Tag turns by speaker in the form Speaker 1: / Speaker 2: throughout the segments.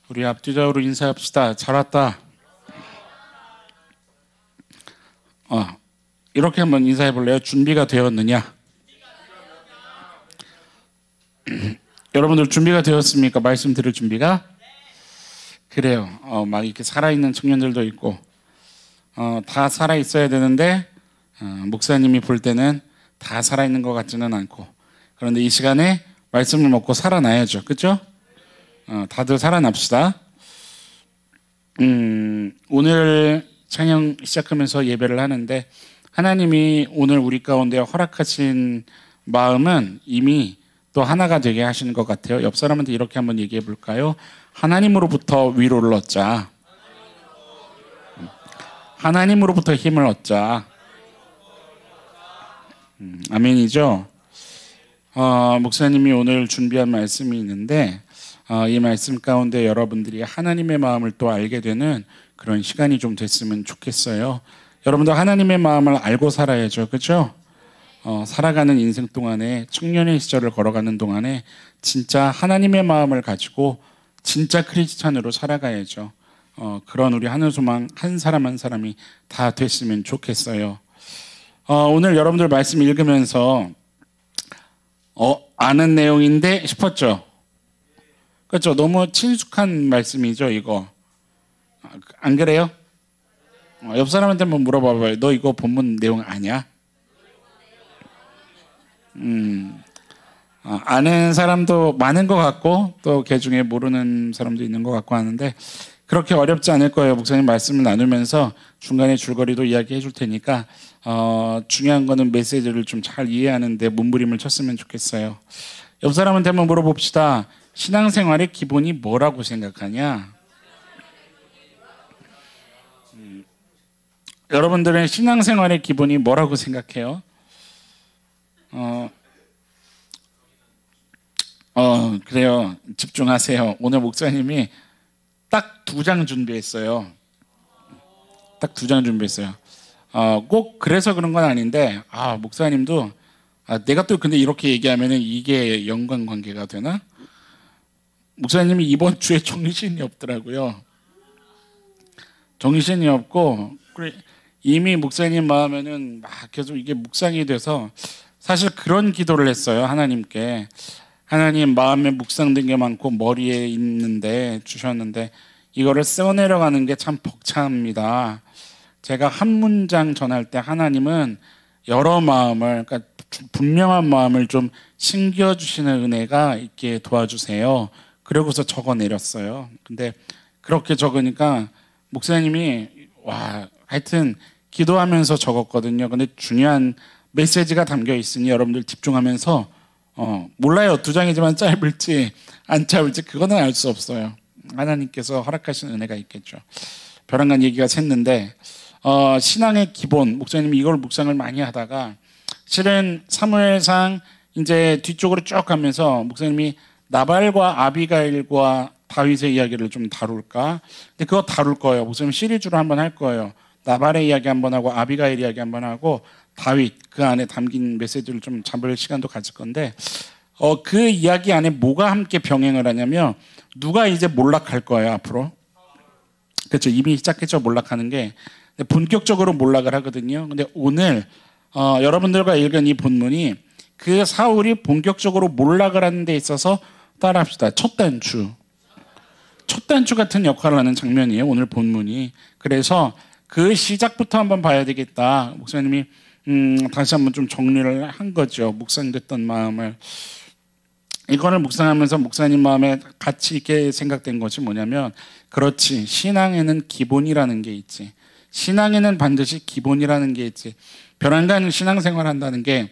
Speaker 1: 우리 앞뒤적으로 인사합시다. 잘 왔다. 이렇게 한번 인사해 볼래요? 준비가 되었느냐? 여러분들 준비가 되었습니까? 말씀 들을 준비가? 그래요. 막 이렇게 살아있는 청년들도 있고, 다 살아있어야 되는데, 목사님이 볼 때는 다 살아있는 것 같지는 않고, 그런데 이 시간에 말씀을 먹고 살아나야죠. 그죠? 다들 살아납시다. 오늘 찬양 시작하면서 예배를 하는데, 하나님이 오늘 우리 가운데 허락하신 마음은 이미 또 하나가 되게 하시는 것 같아요. 옆 사람한테 이렇게 한번 얘기해 볼까요? 하나님으로부터 위로를 얻자. 하나님으로부터 힘을 얻자. 아멘이죠? 목사님이 오늘 준비한 말씀이 있는데, 이 말씀 가운데 여러분들이 하나님의 마음을 또 알게 되는 그런 시간이 좀 됐으면 좋겠어요. 여러분들 하나님의 마음을 알고 살아야죠. 그렇죠? 살아가는 인생 동안에, 청년의 시절을 걸어가는 동안에 진짜 하나님의 마음을 가지고 진짜 크리스찬으로 살아가야죠. 그런 우리 하늘소망 한 사람 한 사람이 다 됐으면 좋겠어요. 오늘 여러분들 말씀 읽으면서 아는 내용인데 싶었죠? 그렇죠? 너무 친숙한 말씀이죠, 이거. 안 그래요? 옆 사람한테 한번 물어봐봐요. 너 이거 본문 내용 아냐? 아는 사람도 많은 것 같고 또 그 중에 모르는 사람도 있는 것 같고 하는데 그렇게 어렵지 않을 거예요. 목사님 말씀을 나누면서 중간에 줄거리도 이야기해 줄 테니까 중요한 거는 메시지를 좀 잘 이해하는데 몸부림을 쳤으면 좋겠어요. 옆 사람한테 한번 물어봅시다. 신앙생활의 기본이 뭐라고 생각하냐? 여러분들은 신앙생활의 기본이 뭐라고 생각해요? 그래요. 집중하세요. 오늘 목사님이 딱 2장 준비했어요. 딱 2장 준비했어요. 꼭 그래서 그런 건 아닌데, 목사님도, 내가 또 근데 이렇게 얘기하면은 이게 연관관계가 되나? 목사님이 이번 주에 정신이 없더라고요. 정신이 없고, 이미 목사님 마음에는 막 계속 이게 묵상이 돼서 사실 그런 기도를 했어요. 하나님께. 하나님 마음에 묵상된 게 많고 머리에 있는데 주셨는데 이거를 써내려가는 게 참 벅찹니다. 제가 한 문장 전할 때 하나님은 여러 마음을, 그러니까 분명한 마음을 좀 심겨주시는 은혜가 있게 도와주세요. 그러고서 적어내렸어요. 근데 그렇게 적으니까 목사님이 하여튼 기도하면서 적었거든요. 근데 중요한 메시지가 담겨 있으니 여러분들 집중하면서 몰라요. 2장이지만 짧을지 안 짧을지 그거는 알 수 없어요. 하나님께서 허락하신 은혜가 있겠죠. 벼랑간 얘기가 샜는데 신앙의 기본, 목사님이 이걸 묵상을 많이 하다가 실은 사무엘상 이제 뒤쪽으로 쭉 가면서 목사님이 나발과 아비가일과 다윗의 이야기를 좀 다룰까? 근데 그거 다룰 거예요. 목사님 시리즈로 한번 할 거예요. 나발의 이야기 한번 하고 아비가일 이야기 한번 하고 다윗 그 안에 담긴 메시지를 좀 잡을 시간도 가질 건데 그 이야기 안에 뭐가 함께 병행을 하냐면 누가 이제 몰락할 거예요 앞으로. 그렇죠. 이미 시작했죠. 몰락하는 게. 본격적으로 몰락을 하거든요. 근데 오늘 여러분들과 읽은 이 본문이 그 사울이 본격적으로 몰락을 하는 데 있어서 따라합시다. 첫 단추 같은 역할을 하는 장면이에요. 오늘 본문이. 그래서 그 시작부터 한번 봐야 되겠다. 목사님이 다시 한번 좀 정리를 한 거죠. 묵상됐던 마음을. 이거를 묵상하면서 목사님 마음에 같이 있게 생각된 것이 뭐냐면 그렇지. 신앙에는 기본이라는 게 있지. 신앙에는 반드시 기본이라는 게 있지. 벼랑간 신앙생활 한다는 게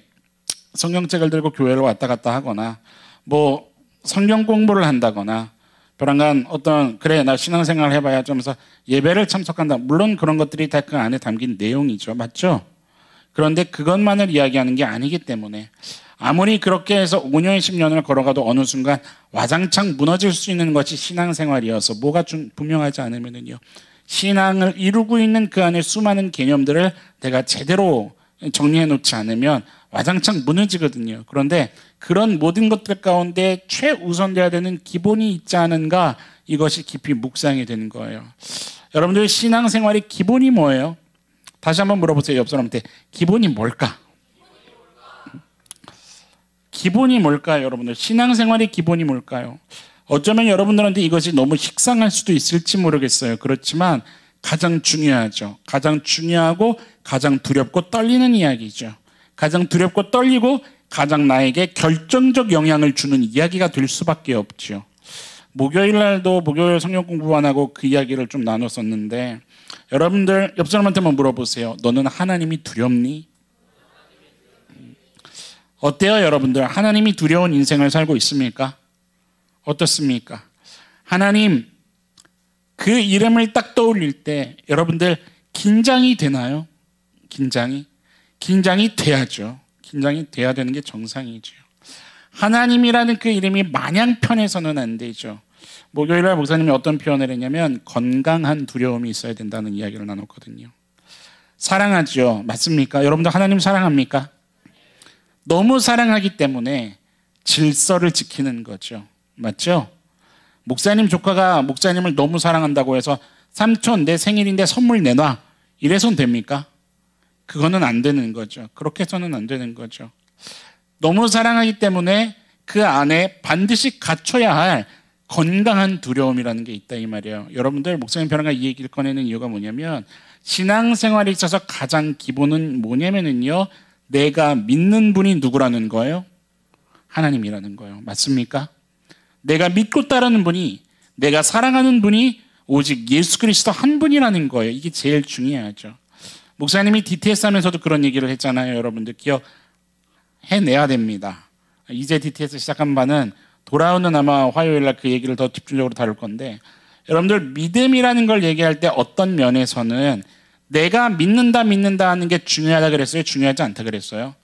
Speaker 1: 성경책을 들고 교회를 왔다 갔다 하거나 뭐 성경 공부를 한다거나 벼랑간 그래 나 신앙생활 해봐야 하면서 예배를 참석한다. 물론 그런 것들이 다 그 안에 담긴 내용이죠. 맞죠? 그런데 그것만을 이야기하는 게 아니기 때문에 아무리 그렇게 해서 5년, 10년을 걸어가도 어느 순간 와장창 무너질 수 있는 것이 신앙생활이어서 뭐가 좀 분명하지 않으면은요. 신앙을 이루고 있는 그 안에 수많은 개념들을 내가 제대로 정리해 놓지 않으면 와장창 무너지거든요. 그런데 그런 모든 것들 가운데 최우선돼야 되는 기본이 있지 않은가 이것이 깊이 묵상이 되는 거예요. 여러분들 신앙생활의 기본이 뭐예요? 다시 한번 물어보세요. 옆 사람한테 기본이 뭘까? 기본이 뭘까요? 여러분들 신앙생활의 기본이 뭘까요? 어쩌면 여러분들한테 이것이 너무 식상할 수도 있을지 모르겠어요. 그렇지만 가장 중요하죠. 가장 중요하고 가장 두렵고 떨리는 이야기죠. 가장 두렵고 떨리고 가장 나에게 결정적 영향을 주는 이야기가 될 수밖에 없죠. 목요일 날도 목요일 성경 공부 안 하고 그 이야기를 좀 나눴었는데 여러분들 옆 사람한테만 물어보세요. 너는 하나님이 두렵니? 어때요 여러분들? 하나님이 두려운 인생을 살고 있습니까? 어떻습니까? 하나님 그 이름을 딱 떠올릴 때 여러분들 긴장이 되나요? 긴장이 돼야죠. 긴장이 돼야 되는 게 정상이죠. 하나님이라는 그 이름이 마냥 편해서는 안 되죠. 목요일날 목사님이 어떤 표현을 했냐면 건강한 두려움이 있어야 된다는 이야기를 나눴거든요. 사랑하죠. 맞습니까? 여러분들 하나님 사랑합니까? 너무 사랑하기 때문에 질서를 지키는 거죠. 맞죠? 목사님 조카가 목사님을 너무 사랑한다고 해서 삼촌 내 생일인데 선물 내놔 이래선 됩니까? 그거는 안 되는 거죠. 그렇게 해서는 안 되는 거죠. 너무 사랑하기 때문에 그 안에 반드시 갖춰야 할 건강한 두려움이라는 게 있다 이 말이에요. 여러분들 목사님 편한가 이 얘기를 꺼내는 이유가 뭐냐면 신앙생활에 있어서 가장 기본은 뭐냐면요 내가 믿는 분이 누구라는 거예요? 하나님이라는 거예요. 맞습니까? 내가 믿고 따르는 분이 내가 사랑하는 분이 오직 예수 그리스도 한 분이라는 거예요. 이게 제일 중요하죠. 목사님이 DTS 하면서도 그런 얘기를 했잖아요. 여러분들 기억해내야 됩니다. 이제 DTS 시작한 바는 돌아오는 아마 화요일날 그 얘기를 더 집중적으로 다룰 건데 여러분들 믿음이라는 걸 얘기할 때 어떤 면에서는 내가 믿는다 하는 게 중요하다 그랬어요? 중요하지 않다 그랬어요?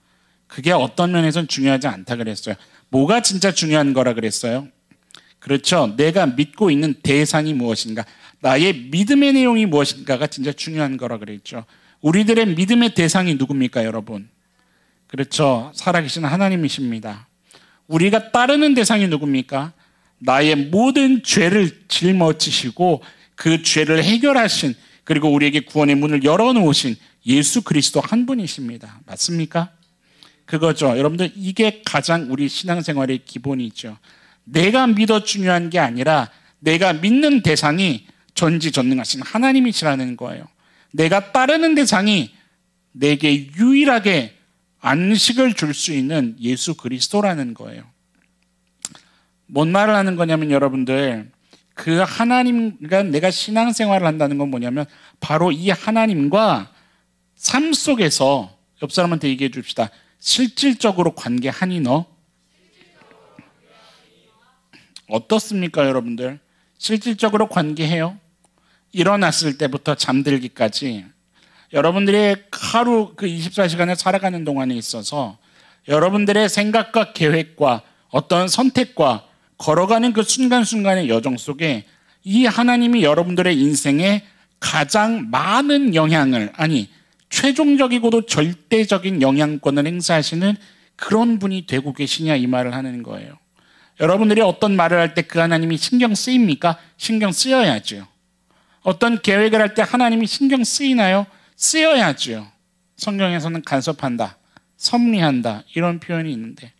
Speaker 1: 그게 어떤 면에서는 중요하지 않다 그랬어요? 뭐가 진짜 중요한 거라 그랬어요? 그렇죠. 내가 믿고 있는 대상이 무엇인가 나의 믿음의 내용이 무엇인가가 진짜 중요한 거라 그랬죠. 우리들의 믿음의 대상이 누굽니까 여러분? 그렇죠. 살아계신 하나님이십니다. 우리가 따르는 대상이 누굽니까? 나의 모든 죄를 짊어지시고 그 죄를 해결하신 그리고 우리에게 구원의 문을 열어놓으신 예수 그리스도 한 분이십니다. 맞습니까? 그거죠. 여러분들 이게 가장 우리 신앙생활의 기본이죠. 내가 믿어 중요한 게 아니라 내가 믿는 대상이 전지전능하신 하나님이시라는 거예요. 내가 따르는 대상이 내게 유일하게 안식을 줄 수 있는 예수 그리스도라는 거예요. 뭔 말을 하는 거냐면 여러분들 그 하나님과 내가 신앙생활을 한다는 건 뭐냐면 바로 이 하나님과 삶 속에서 옆 사람한테 얘기해 줍시다. 실질적으로 관계하니 너? 어떻습니까 여러분들? 실질적으로 관계해요? 일어났을 때부터 잠들기까지 여러분들의 하루 그 24시간을 살아가는 동안에 있어서 여러분들의 생각과 계획과 어떤 선택과 걸어가는 그 순간순간의 여정 속에 이 하나님이 여러분들의 인생에 가장 많은 영향을 최종적이고도 절대적인 영향권을 행사하시는 그런 분이 되고 계시냐 이 말을 하는 거예요. 여러분들이 어떤 말을 할 때 그 하나님이 신경 쓰입니까? 신경 쓰여야죠. 어떤 계획을 할 때 하나님이 신경 쓰이나요? 쓰여야죠. 성경에서는 간섭한다, 섭리한다 이런 표현이 있는데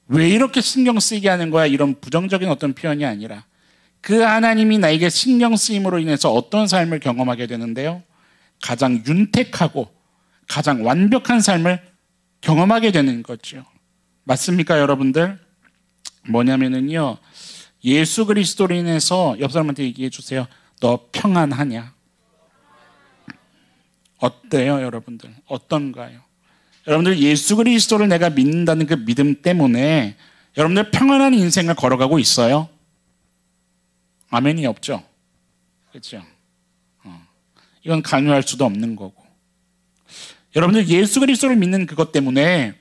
Speaker 1: 왜 이렇게 신경 쓰이게 하는 거야? 이런 부정적인 어떤 표현이 아니라 그 하나님이 나에게 신경 쓰임으로 인해서 어떤 삶을 경험하게 되는데요? 가장 윤택하고 가장 완벽한 삶을 경험하게 되는 거죠. 맞습니까 여러분들? 뭐냐면은요 예수 그리스도로 인해서 옆 사람한테 얘기해 주세요. 너 평안하냐? 어때요 여러분들? 어떤가요? 여러분들 예수 그리스도를 내가 믿는다는 그 믿음 때문에 여러분들 평안한 인생을 걸어가고 있어요? 아멘이 없죠? 그렇죠? 이건 강요할 수도 없는 거고 여러분들 예수 그리스도를 믿는 그것 때문에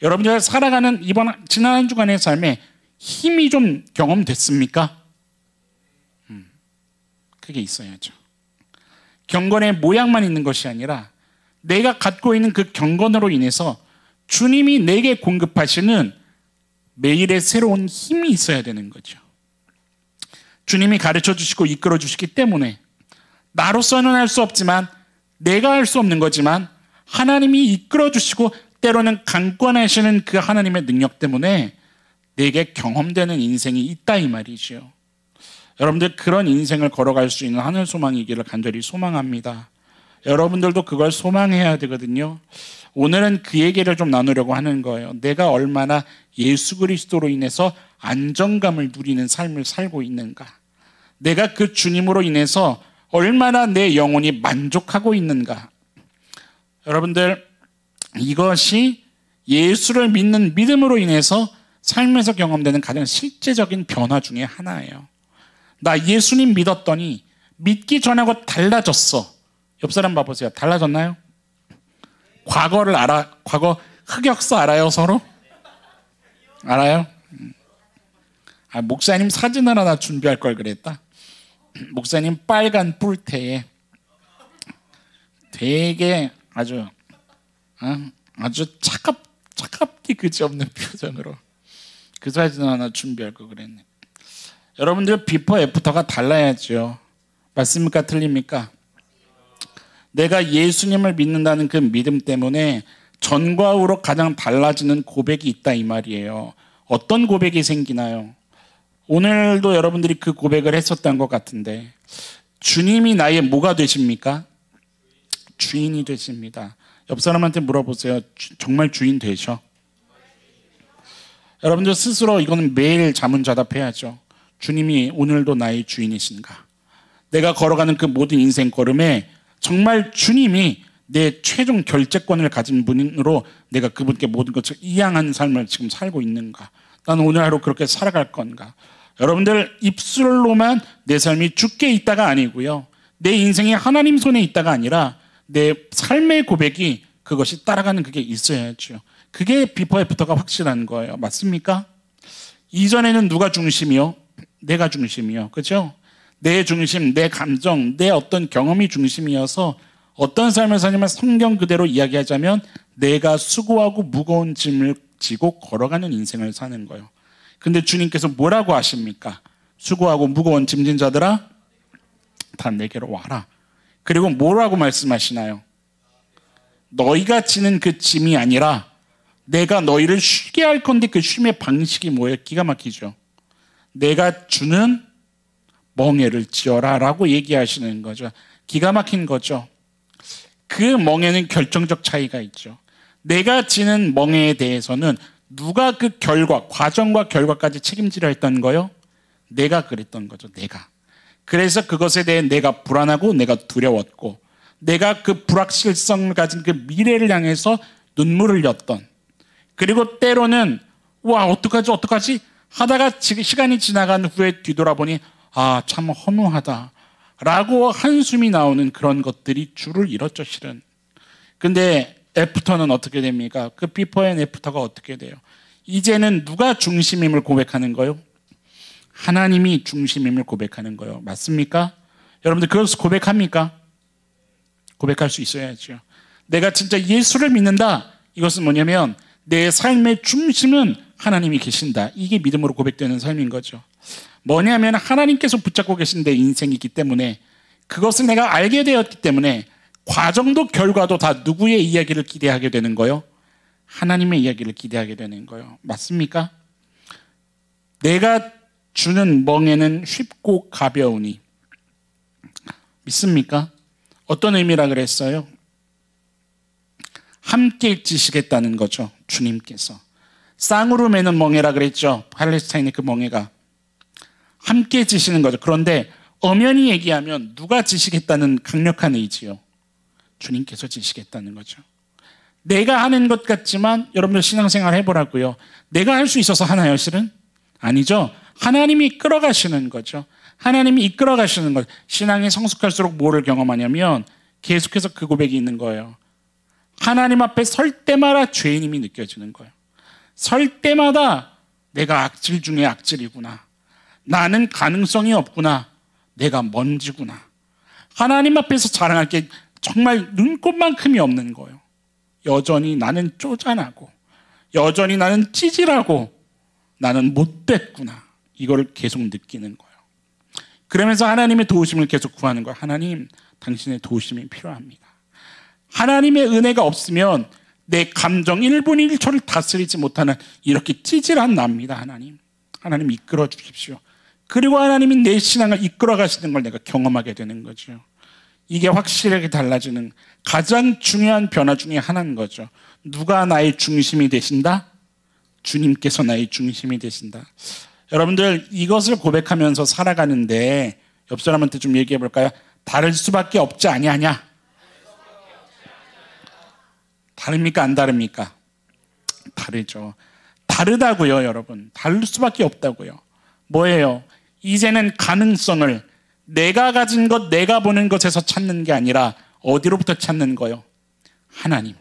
Speaker 1: 여러분들 살아가는 지난 한 주간의 삶에 힘이 좀 경험됐습니까? 그게 있어야죠. 경건의 모양만 있는 것이 아니라 내가 갖고 있는 그 경건으로 인해서 주님이 내게 공급하시는 매일의 새로운 힘이 있어야 되는 거죠. 주님이 가르쳐 주시고 이끌어 주시기 때문에 나로서는 할 수 없지만 내가 할 수 없는 거지만 하나님이 이끌어 주시고 때로는 강권하시는 그 하나님의 능력 때문에 내게 경험되는 인생이 있다 이 말이죠. 여러분들 그런 인생을 걸어갈 수 있는 하늘 소망이기를 간절히 소망합니다. 여러분들도 그걸 소망해야 되거든요. 오늘은 그 얘기를 좀 나누려고 하는 거예요. 내가 얼마나 예수 그리스도로 인해서 안정감을 누리는 삶을 살고 있는가. 내가 그 주님으로 인해서 얼마나 내 영혼이 만족하고 있는가. 여러분들 이것이 예수를 믿는 믿음으로 인해서 삶에서 경험되는 가장 실제적인 변화 중에 하나예요. 나 예수님 믿었더니 믿기 전하고 달라졌어. 옆 사람 봐보세요. 달라졌나요? 과거를 과거 흑역사 알아요 서로? 알아요? 목사님 사진을 하나 준비할 걸 그랬다. 목사님 빨간 뿔테에 되게 아주 차갑기 그지없는 표정으로 그 사진을 하나 준비할 걸 그랬네. 여러분들 비포 애프터가 달라야죠. 맞습니까? 틀립니까? 내가 예수님을 믿는다는 그 믿음 때문에 전과 후로 가장 달라지는 고백이 있다 이 말이에요. 어떤 고백이 생기나요? 오늘도 여러분들이 그 고백을 했었던 것 같은데 주님이 나의 뭐가 되십니까? 주인이 되십니다. 옆 사람한테 물어보세요. 정말 주인 되셔? 여러분들 스스로 이거는 매일 자문자답해야죠. 주님이 오늘도 나의 주인이신가? 내가 걸어가는 그 모든 인생 걸음에 정말 주님이 내 최종 결재권을 가진 분으로 내가 그분께 모든 것을 이양한 삶을 지금 살고 있는가? 나는 오늘 하루 그렇게 살아갈 건가? 여러분들 입술로만 내 삶이 주께 있다가 아니고요. 내 인생이 하나님 손에 있다가 아니라 내 삶의 고백이 그것이 따라가는 그게 있어야죠. 그게 비포 애프터가 확실한 거예요. 맞습니까? 이전에는 누가 중심이요? 내가 중심이요. 그렇죠? 내 중심, 내 감정, 내 어떤 경험이 중심이어서 어떤 삶을 사냐면 성경 그대로 이야기하자면 내가 수고하고 무거운 짐을 지고 걸어가는 인생을 사는 거예요. 근데 주님께서 뭐라고 하십니까? 수고하고 무거운 짐진 자들아 다 내게로 와라. 그리고 뭐라고 말씀하시나요? 너희가 지는 그 짐이 아니라 내가 너희를 쉬게 할 건데 그 쉼의 방식이 뭐예요? 기가 막히죠. 내가 주는 멍에를 지어라 라고 얘기하시는 거죠. 기가 막힌 거죠. 그 멍에는 결정적 차이가 있죠. 내가 지는 멍에에 대해서는 누가 그 과정과 결과까지 책임지려 했던 거요? 내가 그랬던 거죠. 내가. 그래서 그것에 대해 내가 불안하고 내가 두려웠고 내가 그 불확실성을 가진 그 미래를 향해서 눈물을 흘렸던, 그리고 때로는 와 어떡하지 하다가 시간이 지나간 후에 뒤돌아보니 참 허무하다 라고 한숨이 나오는 그런 것들이 줄을 이뤘죠 실은. 근데 애프터는 어떻게 됩니까? 그 비포 앤 애프터가 어떻게 돼요? 이제는 누가 중심임을 고백하는 거요? 하나님이 중심임을 고백하는 거예요. 맞습니까? 여러분들 그것을 고백합니까? 고백할 수 있어야죠. 내가 진짜 예수를 믿는다. 이것은 뭐냐면 내 삶의 중심은 하나님이 계신다. 이게 믿음으로 고백되는 삶인 거죠. 뭐냐면 하나님께서 붙잡고 계신 내 인생이기 때문에 그것을 내가 알게 되었기 때문에 과정도 결과도 다 누구의 이야기를 기대하게 되는 거예요? 하나님의 이야기를 기대하게 되는 거예요. 맞습니까? 내가 주는 멍에는 쉽고 가벼우니. 믿습니까? 어떤 의미라 그랬어요? 함께 지시겠다는 거죠. 주님께서. 쌍으로 매는 멍에라 그랬죠. 팔레스타인의 그 멍에가. 함께 지시는 거죠. 그런데 엄연히 얘기하면 누가 지시겠다는 강력한 의지요? 주님께서 지시겠다는 거죠. 내가 하는 것 같지만 여러분들 신앙생활 해보라고요. 내가 할 수 있어서 하나요 실은? 아니죠. 하나님이 이끌어가시는 거죠. 하나님이 이끌어가시는 것. 신앙이 성숙할수록 뭐를 경험하냐면 계속해서 그 고백이 있는 거예요. 하나님 앞에 설 때마다 죄인임이 느껴지는 거예요. 설 때마다 내가 악질 중에 악질이구나. 나는 가능성이 없구나. 내가 먼지구나. 하나님 앞에서 자랑할 게 정말 눈꼽만큼이 없는 거예요. 여전히 나는 쪼잔하고 여전히 나는 찌질하고 나는 못됐구나. 이걸 계속 느끼는 거예요. 그러면서 하나님의 도우심을 계속 구하는 거예요. 하나님, 당신의 도우심이 필요합니다. 하나님의 은혜가 없으면 내 감정 1분 1초를 다스리지 못하는 이렇게 찌질한 납니다. 하나님 이끌어 주십시오. 그리고 하나님이 내 신앙을 이끌어 가시는 걸 내가 경험하게 되는 거죠. 이게 확실하게 달라지는 가장 중요한 변화 중에 하나인 거죠. 누가 나의 중심이 되신다? 주님께서 나의 중심이 되신다. 여러분들 이것을 고백하면서 살아가는데 옆 사람한테 좀 얘기해 볼까요? 다를 수밖에 없지 아니하냐? 다릅니까? 안 다릅니까? 다르죠. 다르다고요, 여러분. 다를 수밖에 없다고요. 뭐예요? 이제는 가능성을 내가 가진 것, 내가 보는 것에서 찾는 게 아니라 어디로부터 찾는 거요? 하나님.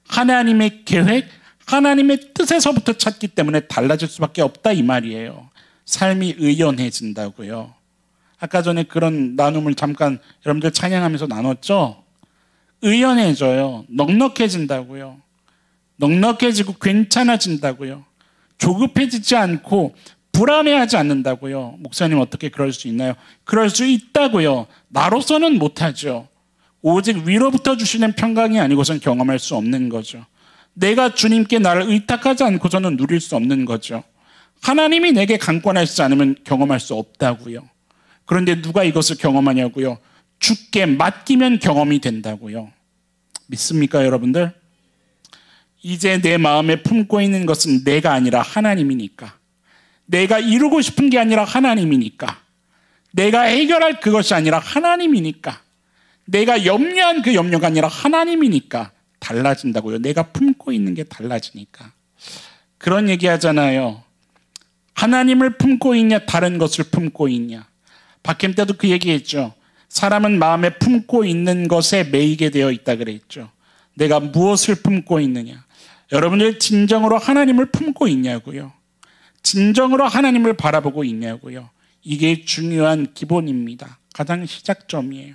Speaker 1: 하나님의 계획, 하나님의 뜻에서부터 찾기 때문에 달라질 수밖에 없다 이 말이에요. 삶이 의연해진다고요. 아까 전에 그런 나눔을 잠깐 여러분들 찬양하면서 나눴죠? 의연해져요. 넉넉해진다고요. 넉넉해지고 괜찮아진다고요. 조급해지지 않고 불안해하지 않는다고요. 목사님 어떻게 그럴 수 있나요? 그럴 수 있다고요. 나로서는 못하죠. 오직 위로부터 주시는 평강이 아니고선 경험할 수 없는 거죠. 내가 주님께 나를 의탁하지 않고서는 누릴 수 없는 거죠. 하나님이 내게 강권하시지 않으면 경험할 수 없다고요. 그런데 누가 이것을 경험하냐고요? 주께 맡기면 경험이 된다고요. 믿습니까, 여러분들? 이제 내 마음에 품고 있는 것은 내가 아니라 하나님이니까. 내가 이루고 싶은 게 아니라 하나님이니까. 내가 해결할 그것이 아니라 하나님이니까. 내가 염려한 그 염려가 아니라 하나님이니까 달라진다고요. 내가 품고 있는 게 달라지니까. 그런 얘기 하잖아요. 하나님을 품고 있냐, 다른 것을 품고 있냐. 박햄 때도 그 얘기했죠. 사람은 마음에 품고 있는 것에 매이게 되어 있다 그랬죠. 내가 무엇을 품고 있느냐. 여러분들 진정으로 하나님을 품고 있냐고요. 진정으로 하나님을 바라보고 있냐고요. 이게 중요한 기본입니다. 가장 시작점이에요.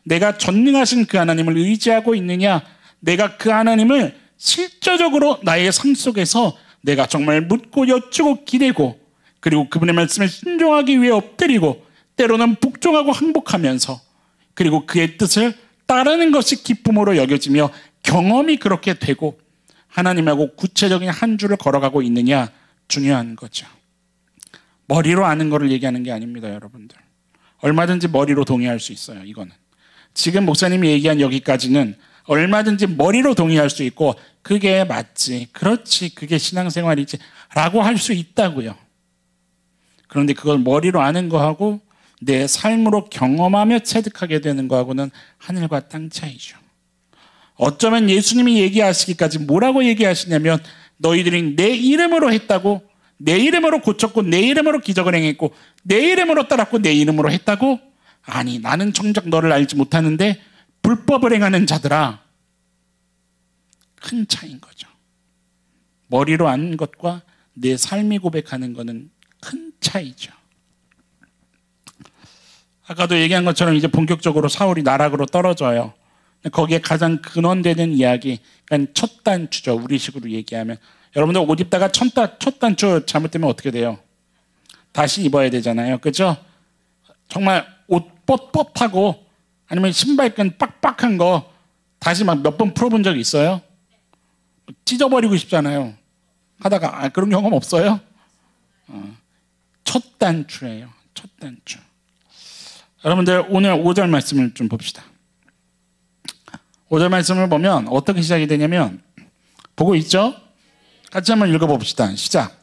Speaker 1: 내가 전능하신 그 하나님을 의지하고 있느냐. 내가 그 하나님을 실제적으로 나의 삶 속에서 내가 정말 묻고 여쭈고 기대고 그리고 그분의 말씀을 순종하기 위해 엎드리고 때로는 복종하고 항복하면서 그리고 그의 뜻을 따르는 것이 기쁨으로 여겨지며 경험이 그렇게 되고 하나님하고 구체적인 한 줄을 걸어가고 있느냐 중요한 거죠. 머리로 아는 거를 얘기하는 게 아닙니다, 여러분들. 얼마든지 머리로 동의할 수 있어요, 이거는. 지금 목사님이 얘기한 여기까지는 얼마든지 머리로 동의할 수 있고 그게 맞지, 그렇지, 그게 신앙생활이지 라고 할 수 있다고요. 그런데 그걸 머리로 아는 거하고 내 삶으로 경험하며 체득하게 되는 거하고는 하늘과 땅 차이죠. 어쩌면 예수님이 얘기하시기까지 뭐라고 얘기하시냐면 너희들이 내 이름으로 했다고, 내 이름으로 고쳤고 내 이름으로 기적을 행했고 내 이름으로 따랐고 내 이름으로 했다고? 아니, 나는 정작 너를 알지 못하는데 불법을 행하는 자들아. 큰 차이인 거죠. 머리로 아는 것과 내 삶이 고백하는 것은 큰 차이죠. 아까도 얘기한 것처럼 이제 본격적으로 사울이 나락으로 떨어져요. 거기에 가장 근원되는 이야기, 그러니까 첫 단추죠. 우리식으로 얘기하면. 여러분들 옷 입다가 첫 단추 잘못되면 어떻게 돼요? 다시 입어야 되잖아요. 그죠? 정말 옷 뻣뻣하고 아니면 신발끈 빡빡한 거 다시 막 몇 번 풀어본 적 있어요? 찢어버리고 싶잖아요. 하다가 그런 경험 없어요? 첫 단추예요. 첫 단추. 여러분들 오늘 5절 말씀을 좀 봅시다. 5절 말씀을 보면 어떻게 시작이 되냐면, 보고 있죠? 같이 한번 읽어봅시다. 시작.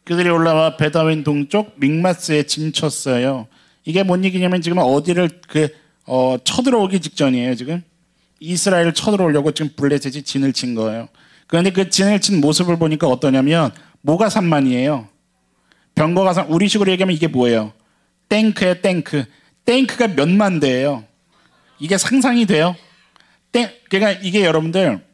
Speaker 1: 그들이 올라와 베다웬 동쪽 믹마스에 진쳤어요. 이게 뭔 얘기냐면 지금 어디를 쳐들어오기 직전이에요. 지금 이스라엘을 쳐들어오려고 지금 블레셋이 진을 친 거예요. 그런데 그 진을 친 모습을 보니까 어떠냐면 뭐가 산만이에요. 병거가 우리식으로 얘기하면 이게 뭐예요? 탱크예요. 탱크. 탱크가 몇만 대예요. 이게 상상이 돼요? 그러니까 이게 여러분들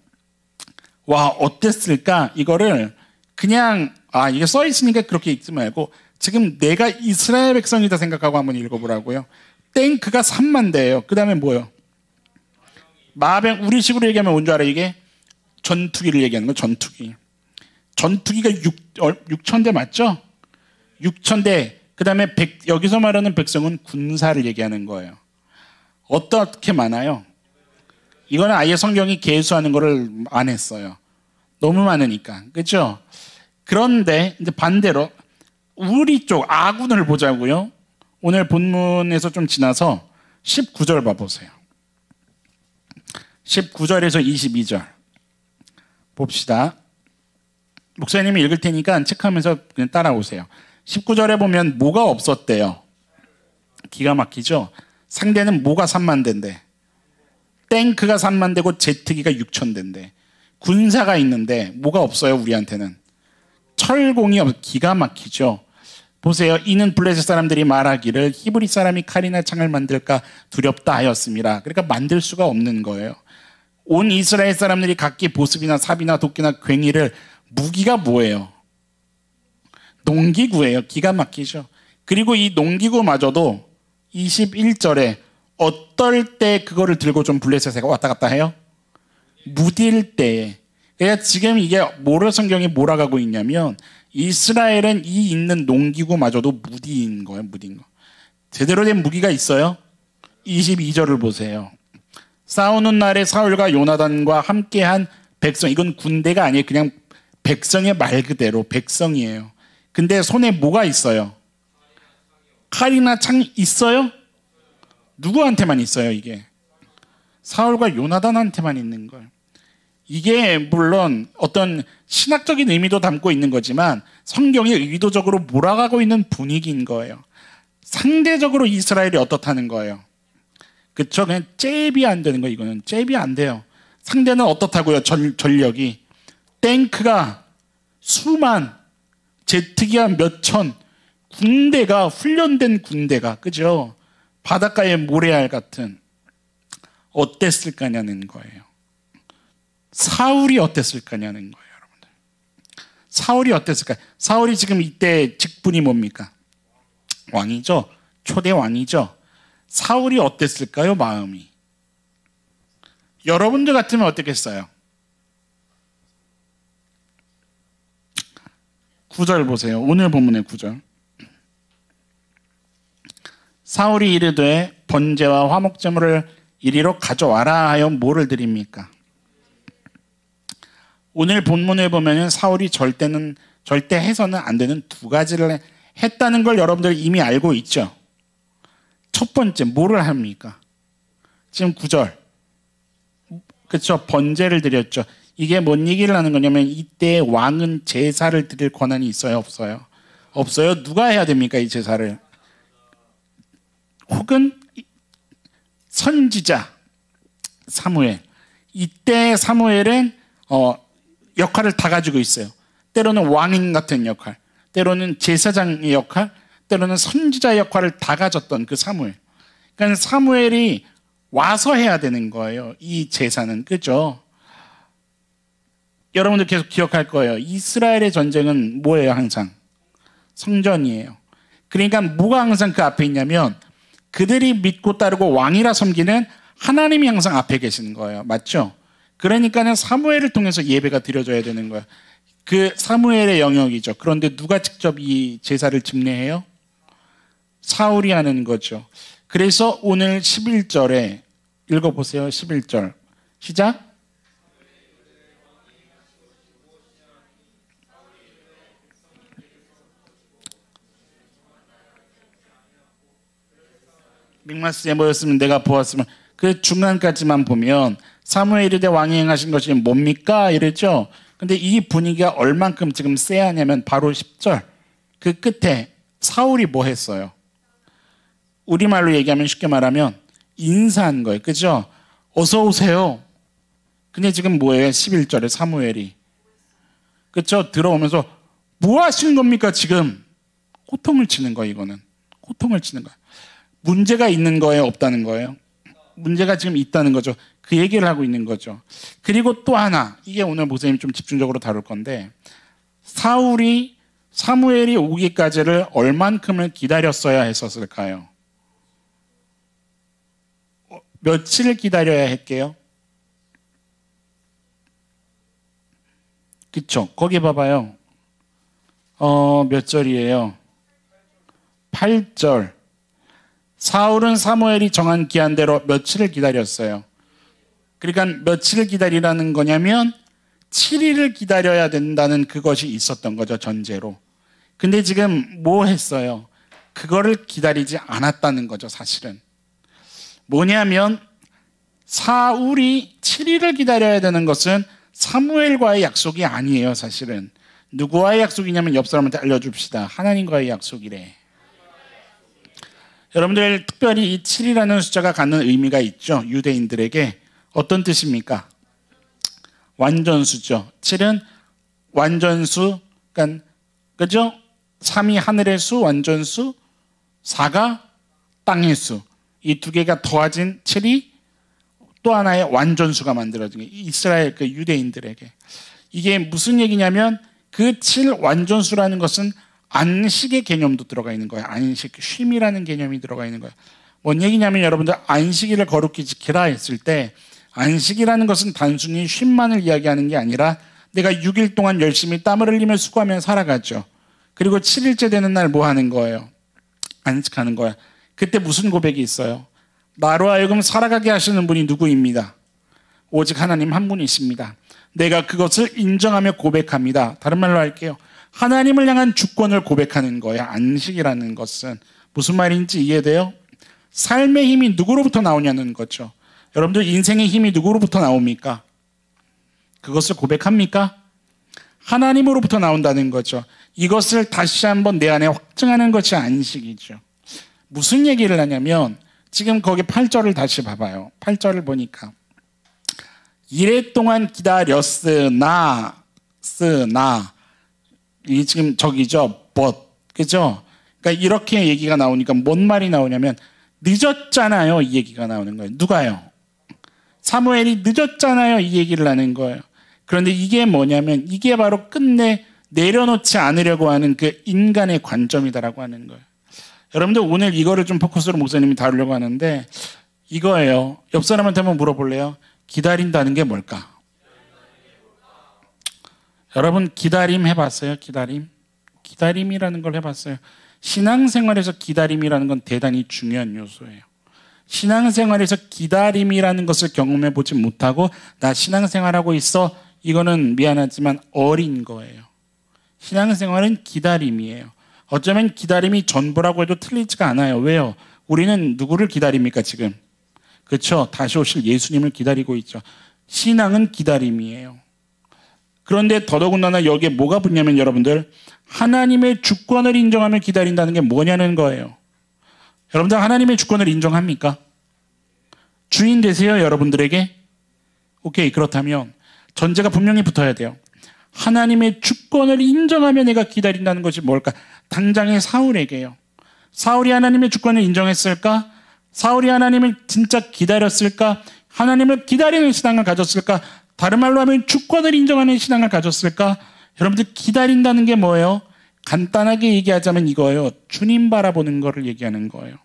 Speaker 1: 와 어땠을까? 이거를 그냥 이게 써 있으니까 그렇게 읽지 말고 지금 내가 이스라엘 백성이다 생각하고 한번 읽어보라고요. 탱크가 3만 대예요. 그 다음에 뭐예요? 마병, 우리식으로 얘기하면 뭔 줄 알아요? 이게 전투기를 얘기하는 거예요. 전투기. 전투기가 6,000대 맞죠? 6,000대. 그 다음에 여기서 말하는 백성은 군사를 얘기하는 거예요. 어떻게 많아요? 이거는 아예 성경이 계수하는 거를 안 했어요. 너무 많으니까. 그렇죠? 그런데 이제 반대로 우리 쪽 아군을 보자고요. 오늘 본문에서 좀 지나서 19절 봐보세요. 19절에서 22절 봅시다. 목사님이 읽을 테니까 체크하면서 그냥 따라오세요. 19절에 보면 뭐가 없었대요. 기가 막히죠? 상대는 뭐가 3만 대인데, 탱크가 3만 대고 제트기가 6천 대인데, 군사가 있는데 뭐가 없어요? 우리한테는 철공이 기가 막히죠. 보세요. 이는 블레셋 사람들이 말하기를 히브리 사람이 칼이나 창을 만들까 두렵다 하였습니다. 그러니까 만들 수가 없는 거예요. 온 이스라엘 사람들이 각기 보습이나 삽이나 도끼나 괭이를, 무기가 뭐예요? 농기구예요. 기가 막히죠. 그리고 이 농기구마저도 21절에 어떨 때 그거를 들고 좀 블레셋에 왔다 갔다 해요? 무딜 때에. 그러니까 지금 이게 뭐를 성경이 몰아가고 있냐면 이스라엘은 이 있는 농기구마저도 무디인 거예요. 무디인 거. 제대로 된 무기가 있어요? 22절을 보세요. 싸우는 날에 사울과 요나단과 함께한 백성. 이건 군대가 아니에요. 그냥 백성의 말 그대로 백성이에요. 근데 손에 뭐가 있어요? 칼이나 창 있어요? 누구한테만 있어요, 이게? 사울과 요나단한테만 있는 거예요. 이게 물론 어떤 신학적인 의미도 담고 있는 거지만 성경이 의도적으로 몰아가고 있는 분위기인 거예요. 상대적으로 이스라엘이 어떻다는 거예요. 그쵸? 그냥 잽이 안 되는 거예요. 이거는 잽이 안 돼요. 상대는 어떻다고요? 전력이. 탱크가 수만, 제트기가 몇천, 군대가, 훈련된 군대가, 그죠? 바닷가의 모래알 같은, 어땠을까냐는 거예요. 사울이 어땠을까냐는 거예요, 여러분들. 사울이 어땠을까요? 사울이 지금 이때 직분이 뭡니까? 왕이죠? 초대 왕이죠? 사울이 어땠을까요, 마음이? 여러분들 같으면 어떻겠어요? 9절 보세요. 오늘 본문의 9절. 사울이 이르되 번제와 화목제물을 이리로 가져와라 하여 뭐를 드립니까? 오늘 본문에 보면 사울이 절대 해서는 안 되는 두 가지를 했다는 걸 여러분들 이미 알고 있죠? 첫 번째, 뭐를 합니까? 지금 9절. 그렇죠? 번제를 드렸죠. 이게 뭔 얘기를 하는 거냐면 이때 왕은 제사를 드릴 권한이 있어요? 없어요? 없어요. 누가 해야 됩니까? 이 제사를. 혹은 선지자 사무엘. 이때 사무엘은 역할을 다 가지고 있어요. 때로는 왕인 같은 역할, 때로는 제사장의 역할, 때로는 선지자의 역할을 다 가졌던 그 사무엘. 그러니까 사무엘이 와서 해야 되는 거예요. 이 제사는. 그죠? 여러분들 계속 기억할 거예요. 이스라엘의 전쟁은 뭐예요? 항상 성전이에요. 그러니까 뭐가 항상 그 앞에 있냐면 그들이 믿고 따르고 왕이라 섬기는 하나님이 항상 앞에 계시는 거예요. 맞죠? 그러니까는 사무엘을 통해서 예배가 드려져야 되는 거예요. 그 사무엘의 영역이죠. 그런데 누가 직접 이 제사를 집례해요? 사울이 하는 거죠. 그래서 오늘 11절에 읽어보세요. 11절 시작. 믹마스에 모였으면 내가 보았으면, 그 중간까지만 보면 사무엘이 대 왕이 행하신 것이 뭡니까? 이랬죠. 근데 이 분위기가 얼만큼 지금 쎄하냐면 바로 10절 그 끝에 사울이 뭐 했어요? 우리말로 얘기하면 쉽게 말하면 인사한 거예요. 그죠? 어서 오세요. 근데 지금 뭐예요? 11절에 사무엘이. 그쵸? 들어오면서 뭐 하시는 겁니까 지금? 호통을 치는 거예요. 이거는 호통을 치는 거예요. 문제가 있는 거예요? 없다는 거예요? 문제가 지금 있다는 거죠. 그 얘기를 하고 있는 거죠. 그리고 또 하나, 이게 오늘 목사님이 좀 집중적으로 다룰 건데, 사울이 사무엘이 오기까지를 얼만큼을 기다렸어야 했었을까요? 며칠을 기다려야 했게요? 그쵸? 거기 봐봐요. 몇 절이에요? 8절. 사울은 사무엘이 정한 기한대로 며칠을 기다렸어요. 그러니까 며칠을 기다리라는 거냐면 7일을 기다려야 된다는 그것이 있었던 거죠, 전제로. 근데 지금 뭐 했어요? 그거를 기다리지 않았다는 거죠, 사실은. 뭐냐면 사울이 7일을 기다려야 되는 것은 사무엘과의 약속이 아니에요, 사실은. 누구와의 약속이냐면 옆 사람한테 알려줍시다. 하나님과의 약속이래. 여러분들 특별히 이 7이라는 숫자가 갖는 의미가 있죠. 유대인들에게. 어떤 뜻입니까? 완전수죠. 7은 완전수, 그러니까 그죠? 3이 하늘의 수, 완전수, 4가 땅의 수. 이 두 개가 더해진 7이 또 하나의 완전수가 만들어진 게 이스라엘 그 유대인들에게. 이게 무슨 얘기냐면 그 7 완전수라는 것은 안식의 개념도 들어가 있는 거예요. 안식, 쉼이라는 개념이 들어가 있는 거예요. 뭔 얘기냐면 여러분들 안식일을 거룩히 지키라 했을 때 안식이라는 것은 단순히 쉼만을 이야기하는 게 아니라 내가 6일 동안 열심히 땀을 흘리며 수고하며 살아가죠. 그리고 7일째 되는 날 뭐 하는 거예요? 안식하는 거야. 그때 무슨 고백이 있어요? 나로 하여금 살아가게 하시는 분이 누구입니다? 오직 하나님 한 분이십니다. 내가 그것을 인정하며 고백합니다. 다른 말로 할게요. 하나님을 향한 주권을 고백하는 거예요. 안식이라는 것은. 무슨 말인지 이해돼요? 삶의 힘이 누구로부터 나오냐는 거죠. 여러분들 인생의 힘이 누구로부터 나옵니까? 그것을 고백합니까? 하나님으로부터 나온다는 거죠. 이것을 다시 한번 내 안에 확증하는 것이 안식이죠. 무슨 얘기를 하냐면 지금 거기 8절을 다시 봐봐요. 8절을 보니까 이래 동안 기다렸으나 이 지금 저기죠. but 그죠? 그러니까 이렇게 얘기가 나오니까 뭔 말이 나오냐면 늦었잖아요. 이 얘기가 나오는 거예요. 누가요? 사무엘이 늦었잖아요. 이 얘기를 하는 거예요. 그런데 이게 뭐냐면 이게 바로 끝내 내려놓지 않으려고 하는 그 인간의 관점이다라고 하는 거예요. 여러분들 오늘 이거를 좀 포커스로 목사님이 다루려고 하는데 이거예요. 옆 사람한테 한번 물어볼래요? 기다린다는 게 뭘까? 여러분 기다림 해봤어요? 기다림? 기다림이라는 걸 해봤어요? 신앙생활에서 기다림이라는 건 대단히 중요한 요소예요. 신앙생활에서 기다림이라는 것을 경험해 보지 못하고 나 신앙생활하고 있어 이거는 미안하지만 어린 거예요. 신앙생활은 기다림이에요. 어쩌면 기다림이 전부라고 해도 틀리지가 않아요. 왜요? 우리는 누구를 기다립니까 지금? 그렇죠? 다시 오실 예수님을 기다리고 있죠. 신앙은 기다림이에요. 그런데 더더군다나 여기에 뭐가 붙냐면 여러분들 하나님의 주권을 인정하며 기다린다는 게 뭐냐는 거예요. 여러분들 하나님의 주권을 인정합니까? 주인 되세요 여러분들에게? 오케이, 그렇다면 전제가 분명히 붙어야 돼요. 하나님의 주권을 인정하며 내가 기다린다는 것이 뭘까? 당장의 사울에게요. 사울이 하나님의 주권을 인정했을까? 사울이 하나님을 진짜 기다렸을까? 하나님을 기다리는 신앙을 가졌을까? 다른 말로 하면 주권을 인정하는 신앙을 가졌을까? 여러분들 기다린다는 게 뭐예요? 간단하게 얘기하자면 이거예요. 주님 바라보는 거를 얘기하는 거예요.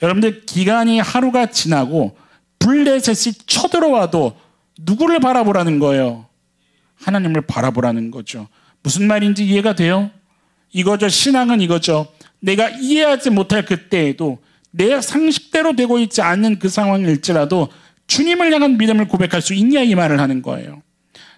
Speaker 1: 여러분들 기간이 하루가 지나고 블레셋이 쳐들어와도 누구를 바라보라는 거예요? 하나님을 바라보라는 거죠. 무슨 말인지 이해가 돼요? 이거죠. 신앙은 이거죠. 내가 이해하지 못할 그때에도 내 상식대로 되고 있지 않는 그 상황일지라도 주님을 향한 믿음을 고백할 수 있냐 이 말을 하는 거예요.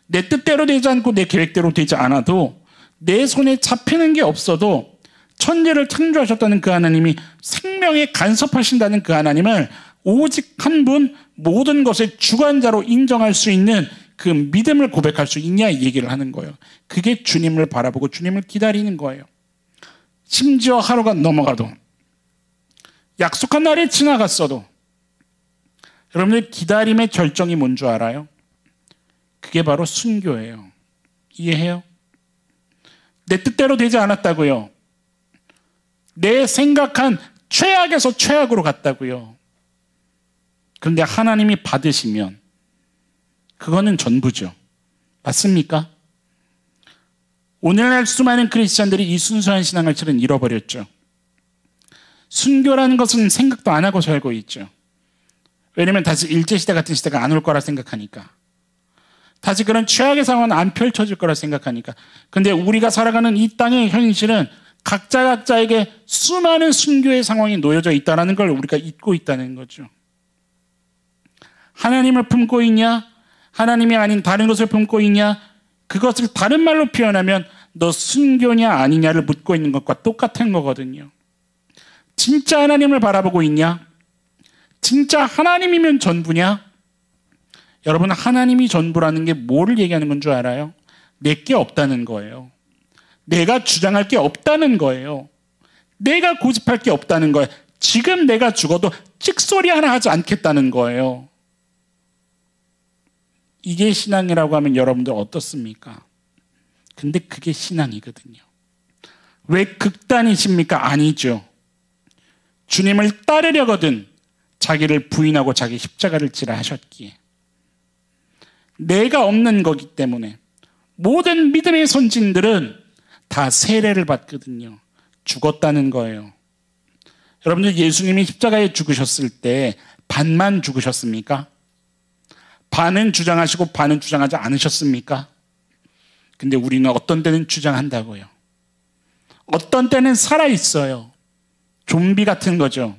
Speaker 1: 내 뜻대로 되지 않고 내 계획대로 되지 않아도 내 손에 잡히는 게 없어도 천지를 창조하셨다는 그 하나님이 생명에 간섭하신다는 그 하나님을 오직 한 분 모든 것의 주관자로 인정할 수 있는 그 믿음을 고백할 수 있냐 이 얘기를 하는 거예요. 그게 주님을 바라보고 주님을 기다리는 거예요. 심지어 하루가 넘어가도 약속한 날이 지나갔어도 여러분들 기다림의 절정이 뭔 줄 알아요? 그게 바로 순교예요. 이해해요? 내 뜻대로 되지 않았다고요. 내 생각한 최악에서 최악으로 갔다고요. 그런데 하나님이 받으시면 그거는 전부죠. 맞습니까? 오늘날 수많은 크리스찬들이 이 순수한 신앙을처럼 잃어버렸죠. 순교라는 것은 생각도 안 하고 살고 있죠. 왜냐면 다시 일제시대 같은 시대가 안 올 거라 생각하니까. 다시 그런 최악의 상황은 안 펼쳐질 거라 생각하니까. 근데 우리가 살아가는 이 땅의 현실은 각자에게 수많은 순교의 상황이 놓여져 있다는 걸 우리가 잊고 있다는 거죠. 하나님을 품고 있냐? 하나님이 아닌 다른 것을 품고 있냐? 그것을 다른 말로 표현하면 너 순교냐 아니냐를 묻고 있는 것과 똑같은 거거든요. 진짜 하나님을 바라보고 있냐? 진짜 하나님이면 전부냐? 여러분, 하나님이 전부라는 게 뭐를 얘기하는 건 줄 알아요? 내게 없다는 거예요. 내가 주장할 게 없다는 거예요. 내가 고집할 게 없다는 거예요. 지금 내가 죽어도 찍소리 하나 하지 않겠다는 거예요. 이게 신앙이라고 하면 여러분들 어떻습니까? 근데 그게 신앙이거든요. 왜 극단이십니까? 아니죠. 주님을 따르려거든 자기를 부인하고 자기 십자가를 지라 하셨기에. 내가 없는 거기 때문에 모든 믿음의 선진들은 다 세례를 받거든요. 죽었다는 거예요. 여러분들, 예수님이 십자가에 죽으셨을 때 반만 죽으셨습니까? 반은 주장하시고 반은 주장하지 않으셨습니까? 근데 우리는 어떤 때는 주장한다고요. 어떤 때는 살아있어요. 좀비 같은 거죠.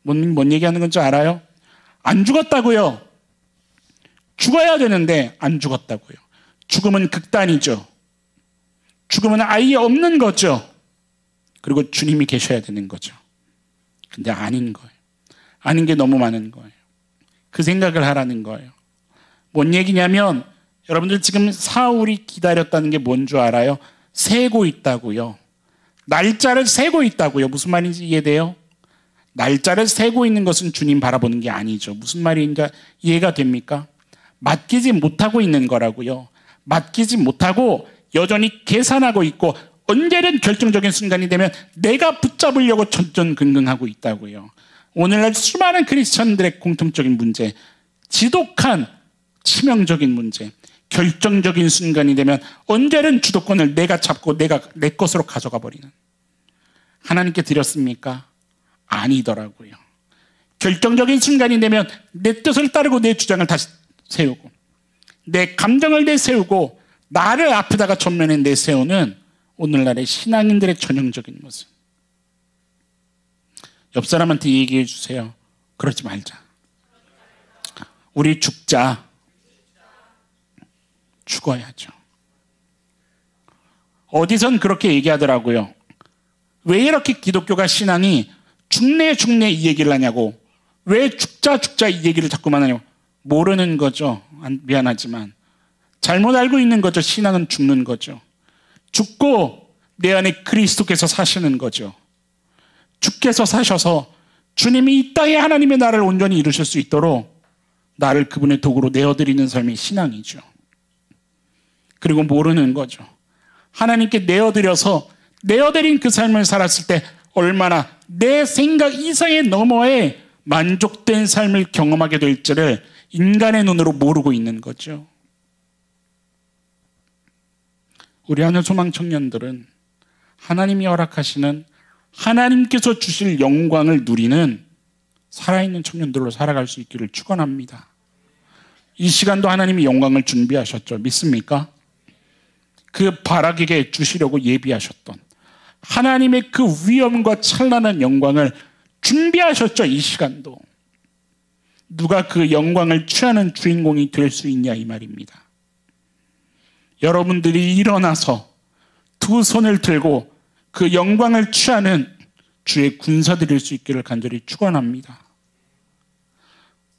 Speaker 1: 뭔 얘기하는 건지 알아요? 안 죽었다고요. 죽어야 되는데 안 죽었다고요. 죽음은 극단이죠. 죽음은 아예 없는 거죠. 그리고 주님이 계셔야 되는 거죠. 근데 아닌 거예요. 아닌 게 너무 많은 거예요. 그 생각을 하라는 거예요. 뭔 얘기냐면 여러분들 지금 사울이 기다렸다는 게 뭔 줄 알아요? 세고 있다고요. 날짜를 세고 있다고요. 무슨 말인지 이해돼요? 날짜를 세고 있는 것은 주님 바라보는 게 아니죠. 무슨 말인지 이해가 됩니까? 맡기지 못하고 있는 거라고요. 맡기지 못하고 여전히 계산하고 있고 언제든 결정적인 순간이 되면 내가 붙잡으려고 전전긍긍하고 있다고요. 오늘날 수많은 크리스천들의 공통적인 문제, 지독한 치명적인 문제, 결정적인 순간이 되면 언제든 주도권을 내가 잡고 내가 내 것으로 가져가 버리는. 하나님께 드렸습니까? 아니더라고요. 결정적인 순간이 되면 내 뜻을 따르고 내 주장을 다시 세우고 내 감정을 내세우고 나를 앞에다가 전면에 내세우는 오늘날의 신앙인들의 전형적인 모습. 옆 사람한테 얘기해 주세요. 그러지 말자. 우리 죽자. 죽어야죠. 어디선 그렇게 얘기하더라고요. 왜 이렇게 기독교가 신앙이 죽네 이 얘기를 하냐고. 왜 죽자 이 얘기를 자꾸만 하냐고. 모르는 거죠. 미안하지만 잘못 알고 있는 거죠. 신앙은 죽는 거죠. 죽고 내 안에 그리스도께서 사시는 거죠. 주께서 사셔서 주님이 이 땅에 하나님의 나라를 온전히 이루실 수 있도록 나를 그분의 도구로 내어드리는 삶이 신앙이죠. 그리고 모르는 거죠. 하나님께 내어드린 그 삶을 살았을 때 얼마나 내 생각 이상의 너머에 만족된 삶을 경험하게 될지를 인간의 눈으로 모르고 있는 거죠. 우리 하늘 소망 청년들은 하나님이 허락하시는 하나님께서 주실 영광을 누리는 살아있는 청년들로 살아갈 수 있기를 축원합니다. 이 시간도 하나님이 영광을 준비하셨죠. 믿습니까? 그 바라기게 주시려고 예비하셨던 하나님의 그 위엄과 찬란한 영광을 준비하셨죠. 이 시간도. 누가 그 영광을 취하는 주인공이 될 수 있냐 이 말입니다. 여러분들이 일어나서 두 손을 들고 그 영광을 취하는 주의 군사들일 수 있기를 간절히 축원합니다.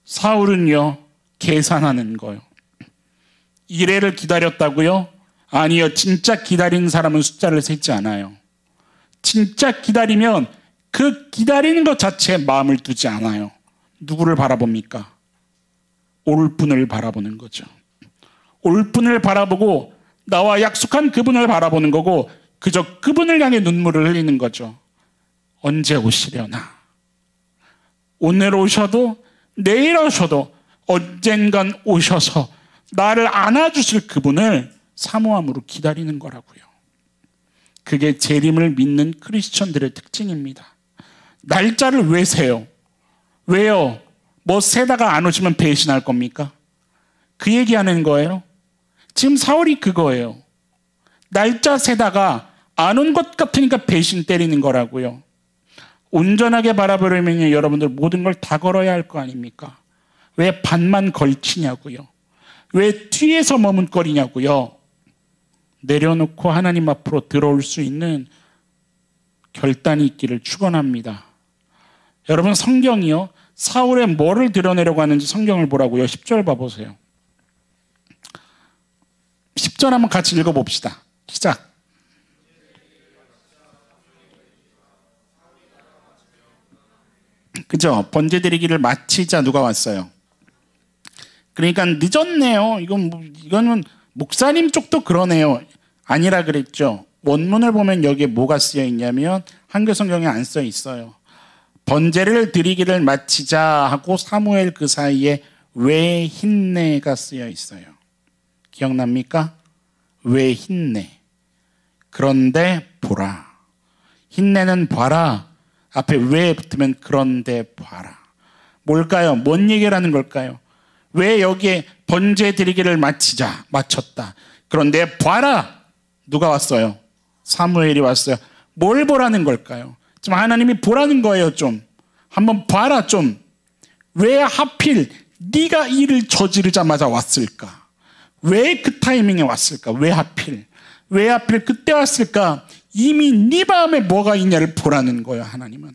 Speaker 1: 사울은요, 계산하는 거요. 이래를 기다렸다고요? 아니요. 진짜 기다리는 사람은 숫자를 세지 않아요. 진짜 기다리면 그 기다리는 것 자체에 마음을 두지 않아요. 누구를 바라봅니까? 올 분을 바라보는 거죠. 올 분을 바라보고 나와 약속한 그분을 바라보는 거고 그저 그분을 향해 눈물을 흘리는 거죠. 언제 오시려나? 오늘 오셔도 내일 오셔도 언젠간 오셔서 나를 안아주실 그분을 사모함으로 기다리는 거라고요. 그게 재림을 믿는 크리스천들의 특징입니다. 날짜를 왜 세요? 왜요? 뭐 세다가 안 오시면 배신할 겁니까? 그 얘기하는 거예요. 지금 사울이 그거예요. 날짜 세다가 안 온 것 같으니까 배신 때리는 거라고요. 온전하게 바라보려면 여러분들 모든 걸 다 걸어야 할 거 아닙니까? 왜 반만 걸치냐고요. 왜 뒤에서 머뭇거리냐고요. 내려놓고 하나님 앞으로 들어올 수 있는 결단이 있기를 축원합니다. 여러분, 성경이요, 사울의 뭐를 드러내려고 하는지 성경을 보라고요. 10절 봐보세요. 10절 한번 같이 읽어봅시다. 시작. 그죠? 번제 드리기를 마치자 누가 왔어요? 그러니까 늦었네요. 이거는 목사님 쪽도 그러네요. 아니라 그랬죠. 원문을 보면 여기에 뭐가 쓰여 있냐면 한글 성경에 안 써 있어요. 번제를 드리기를 마치자 하고 사무엘 그 사이에 왜 힘내가 쓰여 있어요. 기억납니까? 왜 힘내. 그런데 보라. 힘내는 봐라. 앞에 왜 붙으면 그런데 봐라. 뭘까요? 뭔 얘기를 하는 걸까요? 왜 여기에 번제 드리기를 마치자, 마쳤다. 그런데 봐라. 누가 왔어요? 사무엘이 왔어요. 뭘 보라는 걸까요? 지금 하나님이 보라는 거예요. 좀 한번 봐라. 좀 왜 하필 네가 일을 저지르자마자 왔을까? 왜 그 타이밍에 왔을까? 왜 하필 그때 왔을까? 이미 네 마음에 뭐가 있냐를 보라는 거예요. 하나님은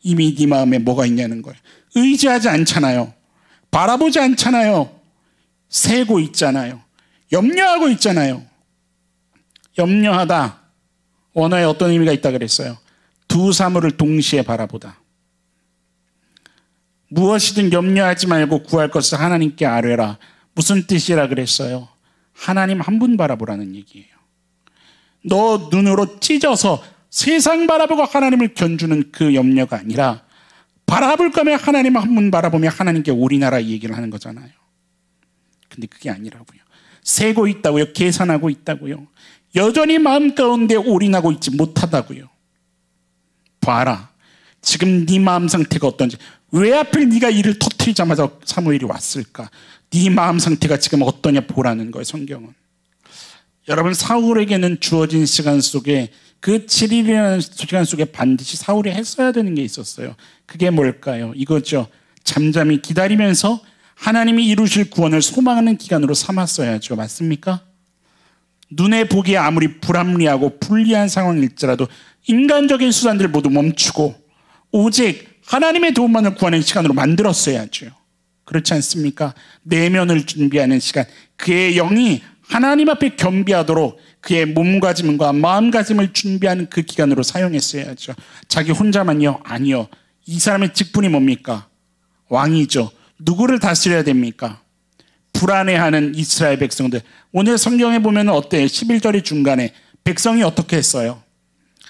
Speaker 1: 이미 네 마음에 뭐가 있냐는 거예요. 의지하지 않잖아요. 바라보지 않잖아요. 세고 있잖아요. 염려하고 있잖아요. 염려하다, 언어에 어떤 의미가 있다 그랬어요? 두 사물을 동시에 바라보다. 무엇이든 염려하지 말고 구할 것을 하나님께 아뢰라. 무슨 뜻이라 그랬어요? 하나님 한 분 바라보라는 얘기예요. 너 눈으로 찢어서 세상 바라보고 하나님을 견주는 그 염려가 아니라 바라볼 거면 하나님 한 분 바라보며 하나님께 올인하라, 이 얘기를 하는 거잖아요. 근데 그게 아니라고요. 세고 있다고요. 계산하고 있다고요. 여전히 마음 가운데 올인하고 있지 못하다고요. 봐라. 지금 네 마음 상태가 어떤지. 왜 하필 네가 이를 터뜨리자마자 사무엘이 왔을까? 네 마음 상태가 지금 어떠냐 보라는 거예요. 성경은. 여러분, 사울에게는 주어진 시간 속에 그 7일이라는 시간 속에 반드시 사울이 했어야 되는 게 있었어요. 그게 뭘까요? 이거죠. 잠잠히 기다리면서 하나님이 이루실 구원을 소망하는 기간으로 삼았어야죠. 맞습니까? 눈에 보기에 아무리 불합리하고 불리한 상황일지라도 인간적인 수단들 모두 멈추고 오직 하나님의 도움만을 구하는 시간으로 만들었어야죠. 그렇지 않습니까? 내면을 준비하는 시간, 그의 영이 하나님 앞에 겸비하도록 그의 몸가짐과 마음가짐을 준비하는 그 기간으로 사용했어야죠. 자기 혼자만요? 아니요. 이 사람의 직분이 뭡니까? 왕이죠. 누구를 다스려야 됩니까? 불안해하는 이스라엘 백성들. 오늘 성경에 보면 어때요? 11절의 중간에 백성이 어떻게 했어요?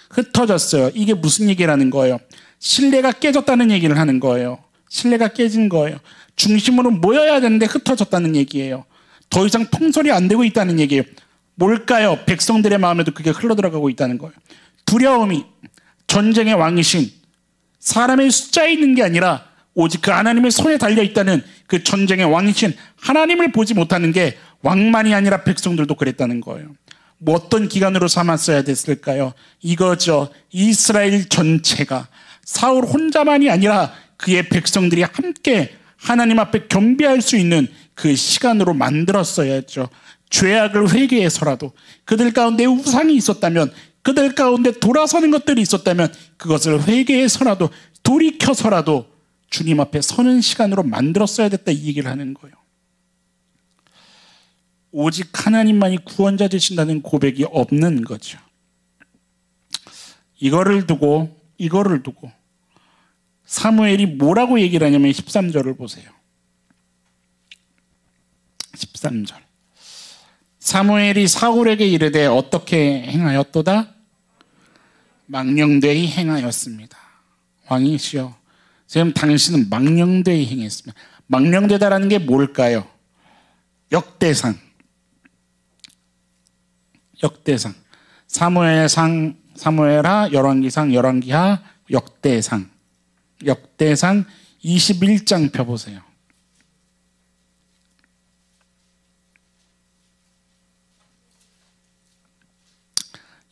Speaker 1: 흩어졌어요. 이게 무슨 얘기라는 거예요? 신뢰가 깨졌다는 얘기를 하는 거예요. 신뢰가 깨진 거예요. 중심으로 모여야 되는데 흩어졌다는 얘기예요. 더 이상 통솔이 안 되고 있다는 얘기예요. 뭘까요? 백성들의 마음에도 그게 흘러들어가고 있다는 거예요. 두려움이, 전쟁의 왕이신 사람의 숫자에 있는 게 아니라 오직 그 하나님의 손에 달려있다는 그 전쟁의 왕이신 하나님을 보지 못하는 게 왕만이 아니라 백성들도 그랬다는 거예요. 뭐 어떤 기간으로 삼았어야 됐을까요? 이거죠. 이스라엘 전체가, 사울 혼자만이 아니라 그의 백성들이 함께 하나님 앞에 겸비할 수 있는 그 시간으로 만들었어야죠. 죄악을 회개해서라도, 그들 가운데 우상이 있었다면, 그들 가운데 돌아서는 것들이 있었다면 그것을 회개해서라도, 돌이켜서라도 주님 앞에 서는 시간으로 만들었어야 됐다, 이 얘기를 하는 거예요. 오직 하나님만이 구원자 되신다는 고백이 없는 거죠. 이거를 두고 사무엘이 뭐라고 얘기를 하냐면 13절을 보세요. 13절. 사무엘이 사울에게 이르되 어떻게 행하였도다? 망령되이 행하였습니다. 왕이시여, 지금 당신은 망령되이 행했습니다. 망령되다라는 게 뭘까요? 역대상. 사무엘하, 열왕기상, 열왕기하, 역대상 21장 펴보세요.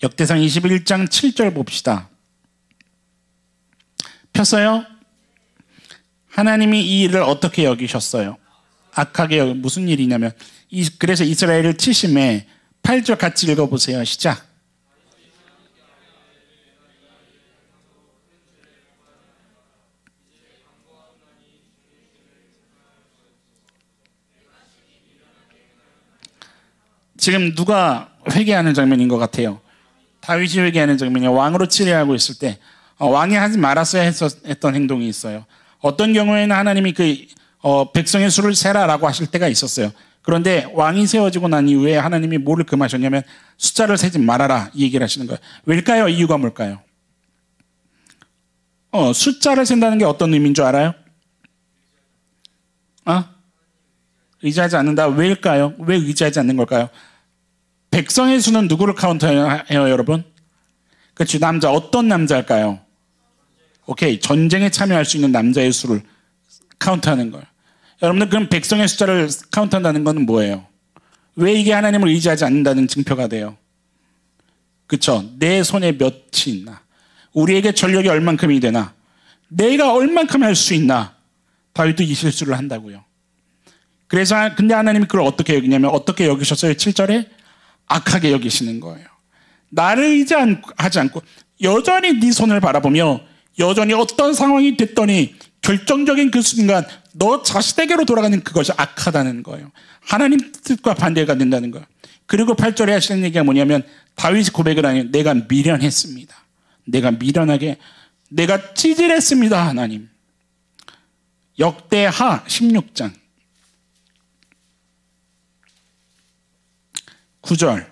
Speaker 1: 역대상 21장 7절 봅시다. 폈어요? 하나님이 이 일을 어떻게 여기셨어요? 악하게 무슨 일이냐면 그래서 이스라엘을 치심에 8절 같이 읽어보세요. 시작. 지금 누가 회개하는 장면인 것 같아요. 다윗이 회개하는 장면이에요. 왕으로 치레하고 있을 때 왕이 하지 말았어야 했던 행동이 있어요. 어떤 경우에는 하나님이 백성의 수를 세라라고 하실 때가 있었어요. 그런데 왕이 세워지고 난 이후에 하나님이 뭐를 금하셨냐면 숫자를 세지 말아라 이 얘기를 하시는 거예요. 왜일까요? 이유가 뭘까요? 숫자를 센다는 게 어떤 의미인 줄 알아요? 의지하지 않는다. 왜일까요? 왜 의지하지 않는 걸까요? 백성의 수는 누구를 카운트해요, 여러분? 그렇죠. 남자. 어떤 남자일까요? 오케이. 전쟁에 참여할 수 있는 남자의 수를 카운트하는 거예요. 여러분들 그럼 백성의 숫자를 카운트한다는 건 뭐예요? 왜 이게 하나님을 의지하지 않는다는 증표가 돼요? 그렇죠. 내 손에 몇이 있나? 우리에게 전력이 얼만큼이 되나? 내가 얼만큼 할 수 있나? 다윗도 이 실수를 한다고요. 그래서 근데 하나님이 그걸 어떻게 여기냐면 어떻게 여기셨어요? 7절에 악하게 여기시는 거예요. 나를 의지하지 않고 여전히 네 손을 바라보며 여전히 어떤 상황이 됐더니 결정적인 그 순간 너 자신에게로 돌아가는 그것이 악하다는 거예요. 하나님 뜻과 반대가 된다는 거예요. 그리고 8절에 하시는 얘기가 뭐냐면 다윗이 고백을 하니 내가 미련했습니다. 내가 미련하게 내가 찌질했습니다. 하나님. 역대하 16장 9절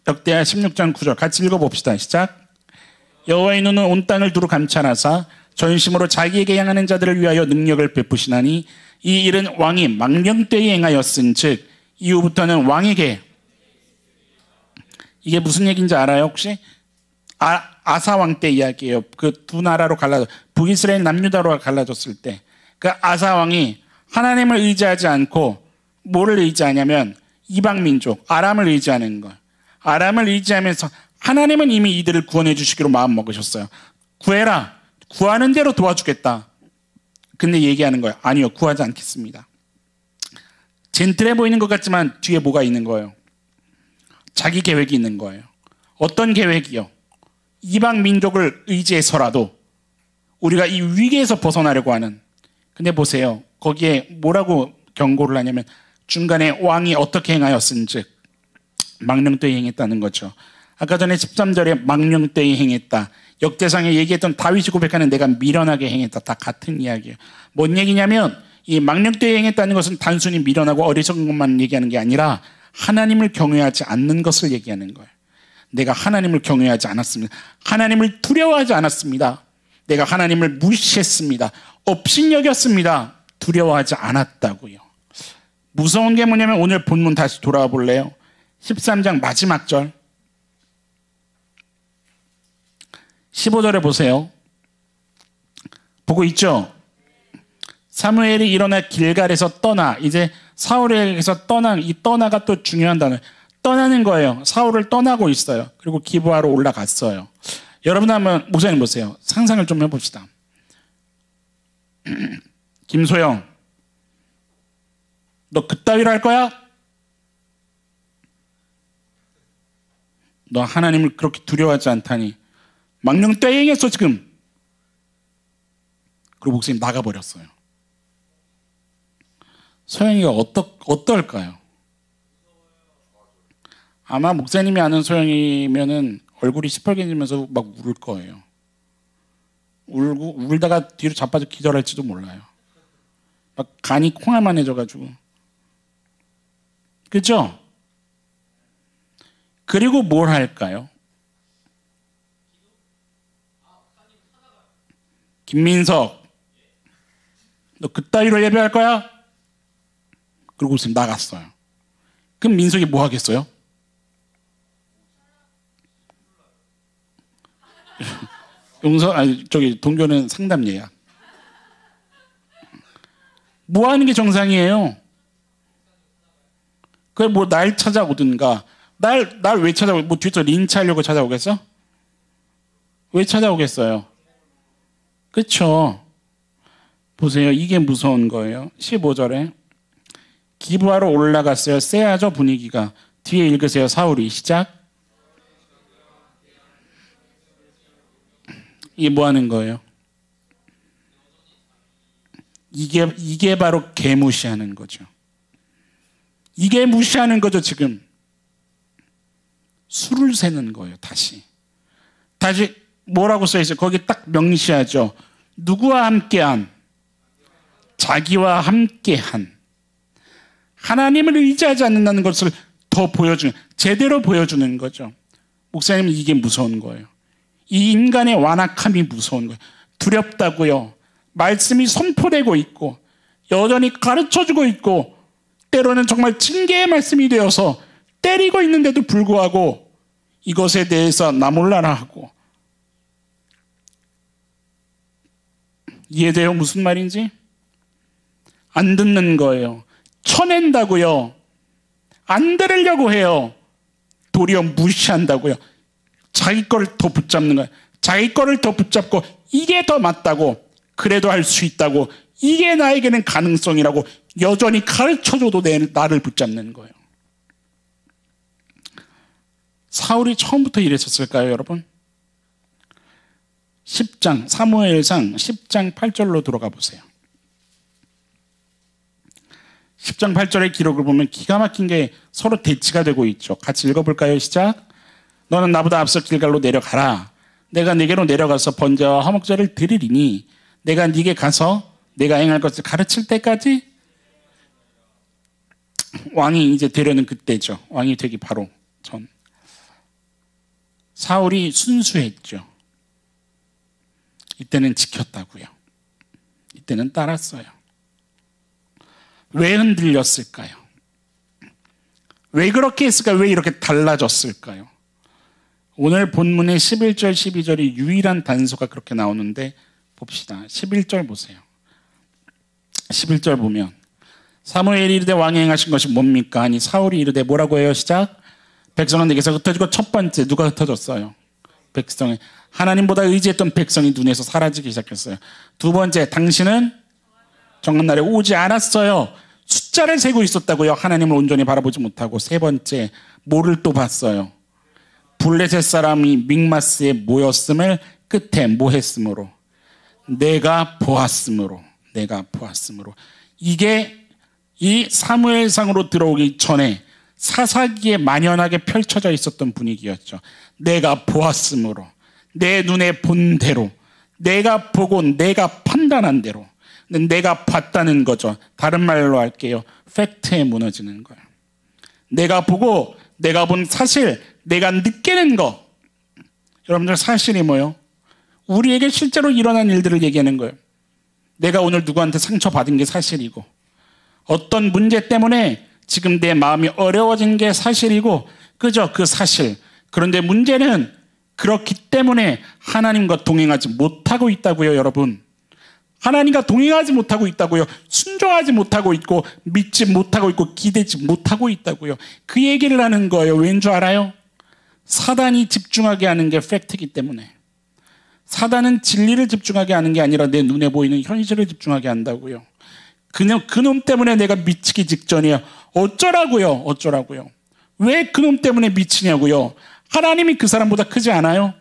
Speaker 1: 역대하 16장 9절 같이 읽어봅시다. 시작. 여호와의 눈은 온 땅을 두루 감찰하사 전심으로 자기에게 향하는 자들을 위하여 능력을 베푸시나니 이 일은 왕이 망령 때에 행하였은즉 이후부터는 왕에게 이게 무슨 얘기인지 알아요 혹시? 아사 왕 때 이야기예요. 그 두 나라로 북이스라엘 남유다로 갈라졌을 때 그 아사 왕이 하나님을 의지하지 않고 뭐를 의지하냐면 이방 민족 아람을 의지하는 거. 아람을 의지하면서 하나님은 이미 이들을 구원해 주시기로 마음 먹으셨어요. 구해라. 구하는 대로 도와주겠다. 근데 얘기하는 거예요. 아니요. 구하지 않겠습니다. 젠틀해 보이는 것 같지만 뒤에 뭐가 있는 거예요? 자기 계획이 있는 거예요. 어떤 계획이요? 이방 민족을 의지해서라도 우리가 이 위기에서 벗어나려고 하는. 근데 보세요. 거기에 뭐라고 경고를 하냐면 중간에 왕이 어떻게 행하였은즉 망령되이 행했다는 거죠. 아까 전에 13절에 망령되이 행했다. 역대상에 얘기했던 다윗이 고백하는 내가 미련하게 행했다. 다 같은 이야기예요. 뭔 얘기냐면 이 망령되이 행했다는 것은 단순히 미련하고 어리석은 것만 얘기하는 게 아니라 하나님을 경외하지 않는 것을 얘기하는 거예요. 내가 하나님을 경외하지 않았습니다. 하나님을 두려워하지 않았습니다. 내가 하나님을 무시했습니다. 업신여겼습니다. 두려워하지 않았다고요. 무서운 게 뭐냐면 오늘 본문 다시 돌아와 볼래요? 13장 마지막 절 15절에 보세요. 보고 있죠? 사무엘이 일어나 길갈에서 떠나 이제 사울에게서 이 떠나가 또 중요한 단어예요. 떠나는 거예요. 사울을 떠나고 있어요. 그리고 기브아로 올라갔어요. 여러분 한번 목사님 보세요. 상상을 좀 해봅시다. 김소영 너 그따위로 할 거야? 너 하나님을 그렇게 두려워하지 않다니 망령 떼행했어 지금. 그리고 목사님 나가버렸어요. 소영이가 어떨까요? 아마 목사님이 아는 소영이면은 얼굴이 시뻘개지면서 막 울을 거예요. 울다가 뒤로 자빠져 기절할지도 몰라요. 막 간이 콩알만해져가지고. 그죠? 그리고 뭘 할까요? 김민석, 너 그따위로 예배할 거야? 그리고 지금 나갔어요. 그럼 민석이 뭐 하겠어요? 동교는 상담 예약. 뭐 하는 게 정상이에요? 그걸 뭐 날 찾아오든가 날 왜 찾아오? 뭐 뒤에서 린치하려고 찾아오겠어? 왜 찾아오겠어요? 그렇죠? 보세요. 이게 무서운 거예요. 15절에 기부하러 올라갔어요. 쎄하죠 분위기가. 뒤에 읽으세요. 사울이 시작. 이게 뭐 하는 거예요? 이게 바로 개무시하는 거죠. 이게 무시하는 거죠. 지금 술을 세는 거예요. 다시 뭐라고 써있어요? 거기 딱 명시하죠. 누구와 함께한? 자기와 함께한. 하나님을 의지하지 않는다는 것을 더 제대로 보여주는 거죠. 목사님은 이게 무서운 거예요. 이 인간의 완악함이 무서운 거예요. 두렵다고요. 말씀이 선포되고 있고 여전히 가르쳐주고 있고 때로는 정말 징계의 말씀이 되어서 때리고 있는데도 불구하고 이것에 대해서 나 몰라라 하고. 이해돼요? 무슨 말인지? 안 듣는 거예요. 쳐낸다고요. 안 들으려고 해요. 도리어 무시한다고요. 자기 거를 더 붙잡는 거예요. 자기 거를 더 붙잡고 이게 더 맞다고, 그래도 할 수 있다고, 이게 나에게는 가능성이라고 여전히 가르쳐줘도 나를 붙잡는 거예요. 사울이 처음부터 이랬었을까요, 여러분? 10장, 사무엘상 10장 8절로 들어가 보세요. 10장 8절의 기록을 보면 기가 막힌 게 서로 대치가 되고 있죠. 같이 읽어볼까요? 시작. 너는 나보다 앞서 길갈로 내려가라. 내가 네게로 내려가서 번제와 화목제를 드리리니 내가 네게 가서 내가 행할 것을 가르칠 때까지. 왕이 이제 되려는 그때죠. 왕이 되기 바로 전. 사울이 순수했죠. 이때는 지켰다고요. 이때는 따랐어요. 왜 흔들렸을까요? 왜 그렇게 했을까요? 왜 이렇게 달라졌을까요? 오늘 본문의 11절, 12절이 유일한 단서가 그렇게 나오는데 봅시다. 11절 보세요. 11절 보면 사무엘이 이르되 왕이 행하신 것이 뭡니까? 아니 사울이 이르되 뭐라고 해요? 시작. 백성은 내게서 흩어지고 첫 번째 누가 흩어졌어요? 백성이. 하나님보다 의지했던 백성이 눈에서 사라지기 시작했어요. 두 번째, 당신은 정한 날에 오지 않았어요. 숫자를 세고 있었다고요. 하나님을 온전히 바라보지 못하고. 세 번째, 뭐를 또 봤어요? 블레셋 사람이 믹마스에 모였음을 끝에 뭐 했으므로? 내가 보았으므로. 이게 이 사무엘상으로 들어오기 전에 사사기에 만연하게 펼쳐져 있었던 분위기였죠. 내가 보았으므로, 내 눈에 본 대로, 내가 보고 내가 판단한 대로. 내가 봤다는 거죠. 다른 말로 할게요. 팩트에 무너지는 거예요. 내가 보고 내가 본 사실, 내가 느끼는 거. 여러분들 사실이 뭐예요? 우리에게 실제로 일어난 일들을 얘기하는 거예요. 내가 오늘 누구한테 상처받은 게 사실이고, 어떤 문제 때문에 지금 내 마음이 어려워진 게 사실이고, 그죠? 그 사실. 그런데 문제는 그렇기 때문에 하나님과 동행하지 못하고 있다고요, 여러분. 하나님과 동행하지 못하고 있다고요. 순종하지 못하고 있고, 믿지 못하고 있고, 기대지 못하고 있다고요. 그 얘기를 하는 거예요. 왠 줄 알아요? 사단이 집중하게 하는 게 팩트이기 때문에. 사단은 진리를 집중하게 하는 게 아니라 내 눈에 보이는 현실을 집중하게 한다고요. 그냥 그놈 때문에 내가 미치기 직전이에요. 어쩌라고요? 왜 그놈 때문에 미치냐고요? 하나님이 그 사람보다 크지 않아요?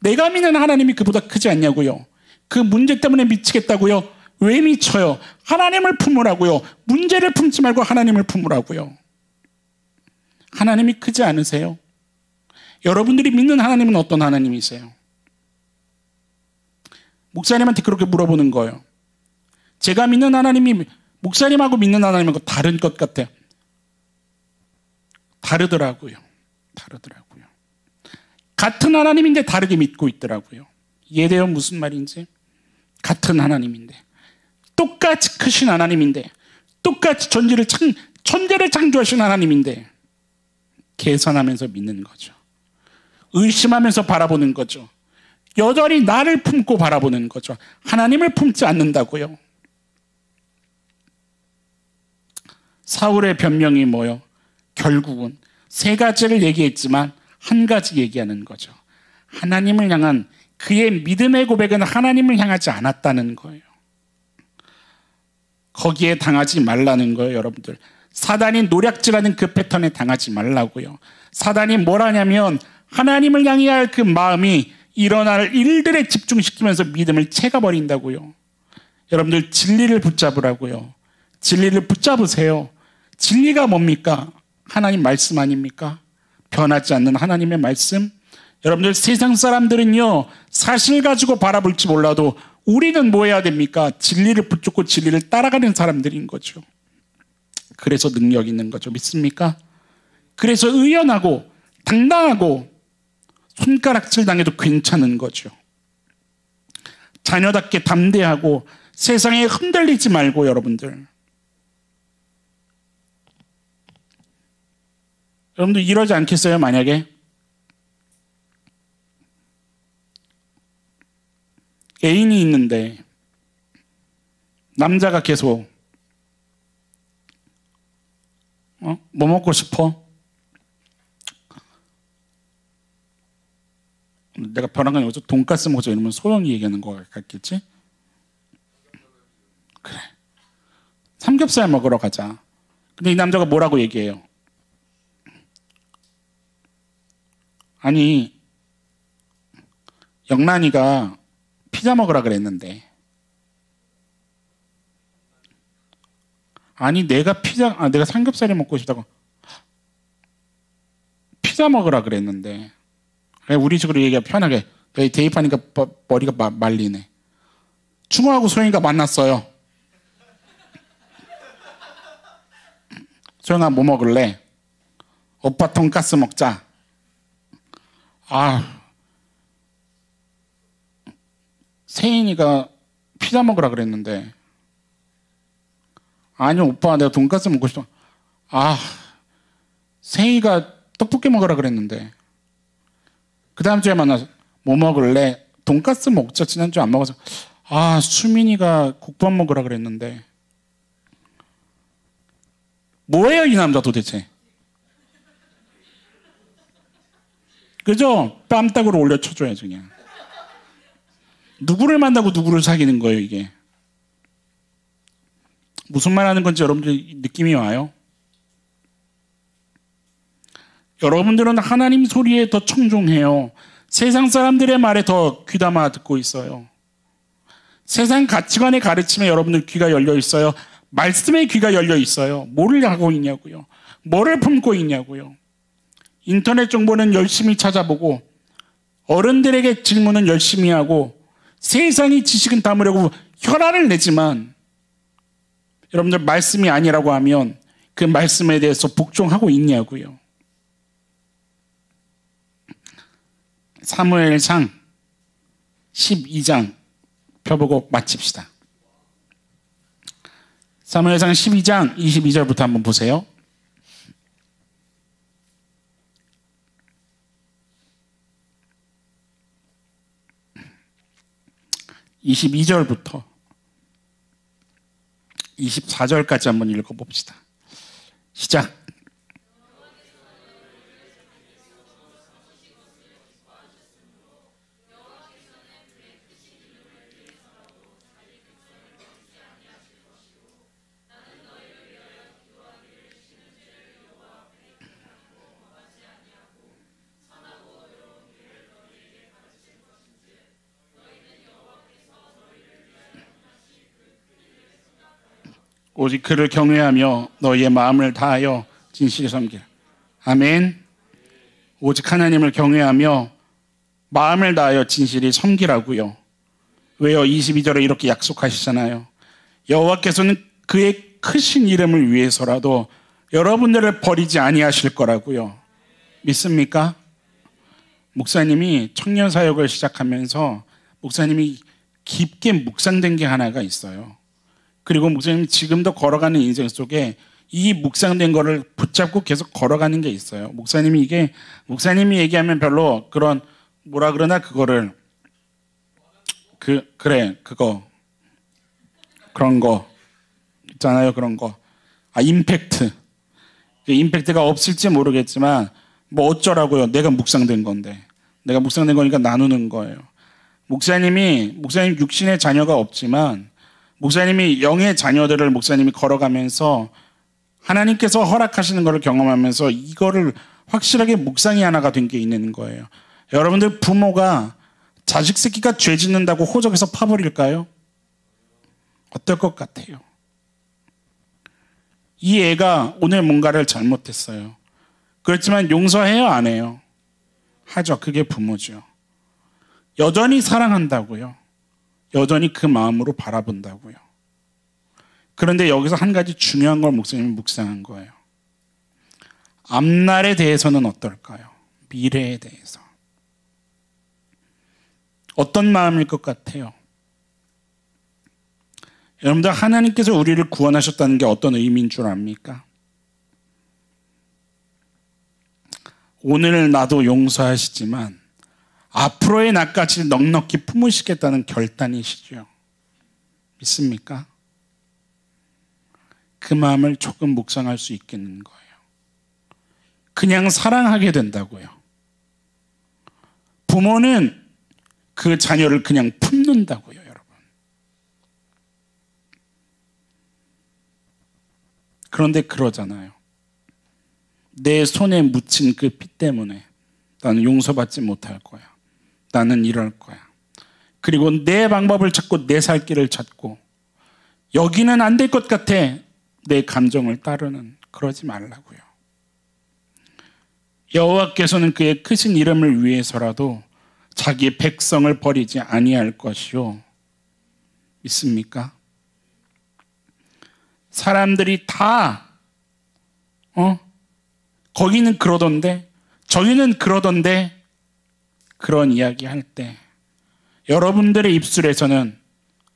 Speaker 1: 내가 믿는 하나님이 그보다 크지 않냐고요? 그 문제 때문에 미치겠다고요? 왜 미쳐요? 하나님을 품으라고요. 문제를 품지 말고 하나님을 품으라고요. 하나님이 크지 않으세요? 여러분들이 믿는 하나님은 어떤 하나님이세요? 목사님한테 그렇게 물어보는 거예요. 제가 믿는 하나님이 목사님하고 믿는 하나님하고 다른 것 같아요. 다르더라고요. 같은 하나님인데 다르게 믿고 있더라고요. 이해돼요? 무슨 말인지? 같은 하나님인데, 똑같이 크신 하나님인데, 똑같이 천재를 창조하신 하나님인데 계산하면서 믿는 거죠. 의심하면서 바라보는 거죠. 여전히 나를 품고 바라보는 거죠. 하나님을 품지 않는다고요. 사울의 변명이 뭐요? 결국은 세 가지를 얘기했지만 한 가지 얘기하는 거죠. 하나님을 향한 그의 믿음의 고백은 하나님을 향하지 않았다는 거예요. 거기에 당하지 말라는 거예요, 여러분들. 사단이 노략질하는 그 패턴에 당하지 말라고요. 사단이 뭘 하냐면 하나님을 향해야 할 그 마음이 일어날 일들에 집중시키면서 믿음을 채가버린다고요. 여러분들 진리를 붙잡으라고요. 진리를 붙잡으세요. 진리가 뭡니까? 하나님 말씀 아닙니까? 변하지 않는 하나님의 말씀. 여러분들 세상 사람들은요 사실 가지고 바라볼지 몰라도 우리는 뭐 해야 됩니까? 진리를 붙잡고 진리를 따라가는 사람들인 거죠. 그래서 능력 있는 거죠. 믿습니까? 그래서 의연하고 당당하고 손가락질 당해도 괜찮은 거죠. 자녀답게 담대하고 세상에 흔들리지 말고 여러분들. 여러분들 이러지 않겠어요? 만약에 애인이 있는데 남자가 계속 뭐 먹고 싶어? 내가 벼랑간 여기서 돈가스 먹자 이러면 소영이 얘기하는 거 같겠지? 그래, 삼겹살 먹으러 가자. 근데 이 남자가 뭐라고 얘기해요? 아니 영란이가 피자 먹으라 그랬는데, 아니 내가 삼겹살이 먹고 싶다고 피자 먹으라 그랬는데, 우리 식으로 얘기하면 편하게 대입하니까 머리가 말리네. 충호하고 소영이가 만났어요. 소영아 뭐 먹을래? 오빠 돈가스 먹자. 세인이가 피자 먹으라 그랬는데, 아니 오빠 내가 돈가스 먹고 싶어. 세인이가 떡볶이 먹으라 그랬는데, 그 다음 주에 만나서 뭐 먹을래? 돈가스 먹자. 지난주에 안 먹어서. 수민이가 국밥 먹으라 그랬는데. 뭐예요 이 남자 도대체? 그죠? 뺨따구로 올려쳐줘야죠 그냥. 누구를 만나고 누구를 사귀는 거예요 이게? 무슨 말 하는 건지 여러분들 느낌이 와요? 여러분들은 하나님 소리에 더 청종해요. 세상 사람들의 말에 더 귀담아 듣고 있어요. 세상 가치관의 가르침에 여러분들 귀가 열려 있어요. 말씀에 귀가 열려 있어요. 뭐를 하고 있냐고요? 뭐를 품고 있냐고요? 인터넷 정보는 열심히 찾아보고 어른들에게 질문은 열심히 하고 세상의 지식은 담으려고 혈안을 내지만, 여러분들 말씀이 아니라고 하면 그 말씀에 대해서 복종하고 있냐고요? 사무엘상 12장 펴보고 마칩시다. 사무엘상 12장 22절부터 한번 보세요. 22절부터 24절까지 한번 읽어봅시다. 시작. 오직 그를 경외하며 너희의 마음을 다하여 진실히 섬기라. 아멘. 오직 하나님을 경외하며 마음을 다하여 진실히 섬기라고요. 왜요? 22절에 이렇게 약속하시잖아요. 여호와께서는 그의 크신 이름을 위해서라도 여러분들을 버리지 아니하실 거라고요. 믿습니까? 목사님이 청년 사역을 시작하면서 목사님이 깊게 묵상된 게 하나가 있어요. 그리고 목사님이 지금도 걸어가는 인생 속에 이 묵상된 거를 붙잡고 계속 걸어가는 게 있어요. 목사님이 얘기하면 별로 그런 뭐라 그러나 그거를 그런 거 있잖아요. 그런 거. 임팩트. 임팩트가 없을지 모르겠지만 뭐 어쩌라고요. 내가 묵상된 건데. 내가 묵상된 거니까 나누는 거예요. 목사님 육신의 자녀가 없지만 목사님이 영의 자녀들을 목사님이 걸어가면서 하나님께서 허락하시는 것을 경험하면서 이거를 확실하게 묵상이 하나가 된 게 있는 거예요. 여러분들 부모가 자식 새끼가 죄 짓는다고 호적에서 파버릴까요? 어떨 것 같아요? 이 애가 오늘 뭔가를 잘못했어요. 그렇지만 용서해요, 안 해요? 하죠. 그게 부모죠. 여전히 사랑한다고요. 여전히 그 마음으로 바라본다고요. 그런데 여기서 한 가지 중요한 걸 목사님이 묵상한 거예요. 앞날에 대해서는 어떨까요? 미래에 대해서. 어떤 마음일 것 같아요? 여러분들 하나님께서 우리를 구원하셨다는 게 어떤 의미인 줄 압니까? 오늘 나도 용서하시지만 앞으로의 나까지 넉넉히 품으시겠다는 결단이시죠. 믿습니까? 그 마음을 조금 묵상할 수 있겠는 거예요. 그냥 사랑하게 된다고요. 부모는 그 자녀를 그냥 품는다고요, 여러분. 그런데 그러잖아요. 내 손에 묻힌 그 피 때문에 나는 용서받지 못할 거야. 나는 이럴 거야. 그리고 내 방법을 찾고 내 살 길을 찾고 여기는 안 될 것 같아. 내 감정을 따르는, 그러지 말라고요. 여호와께서는 그의 크신 이름을 위해서라도 자기의 백성을 버리지 아니할 것이요. 믿습니까? 사람들이 다 거기는 그러던데 저기는 그러던데 그런 이야기 할 때 여러분들의 입술에서는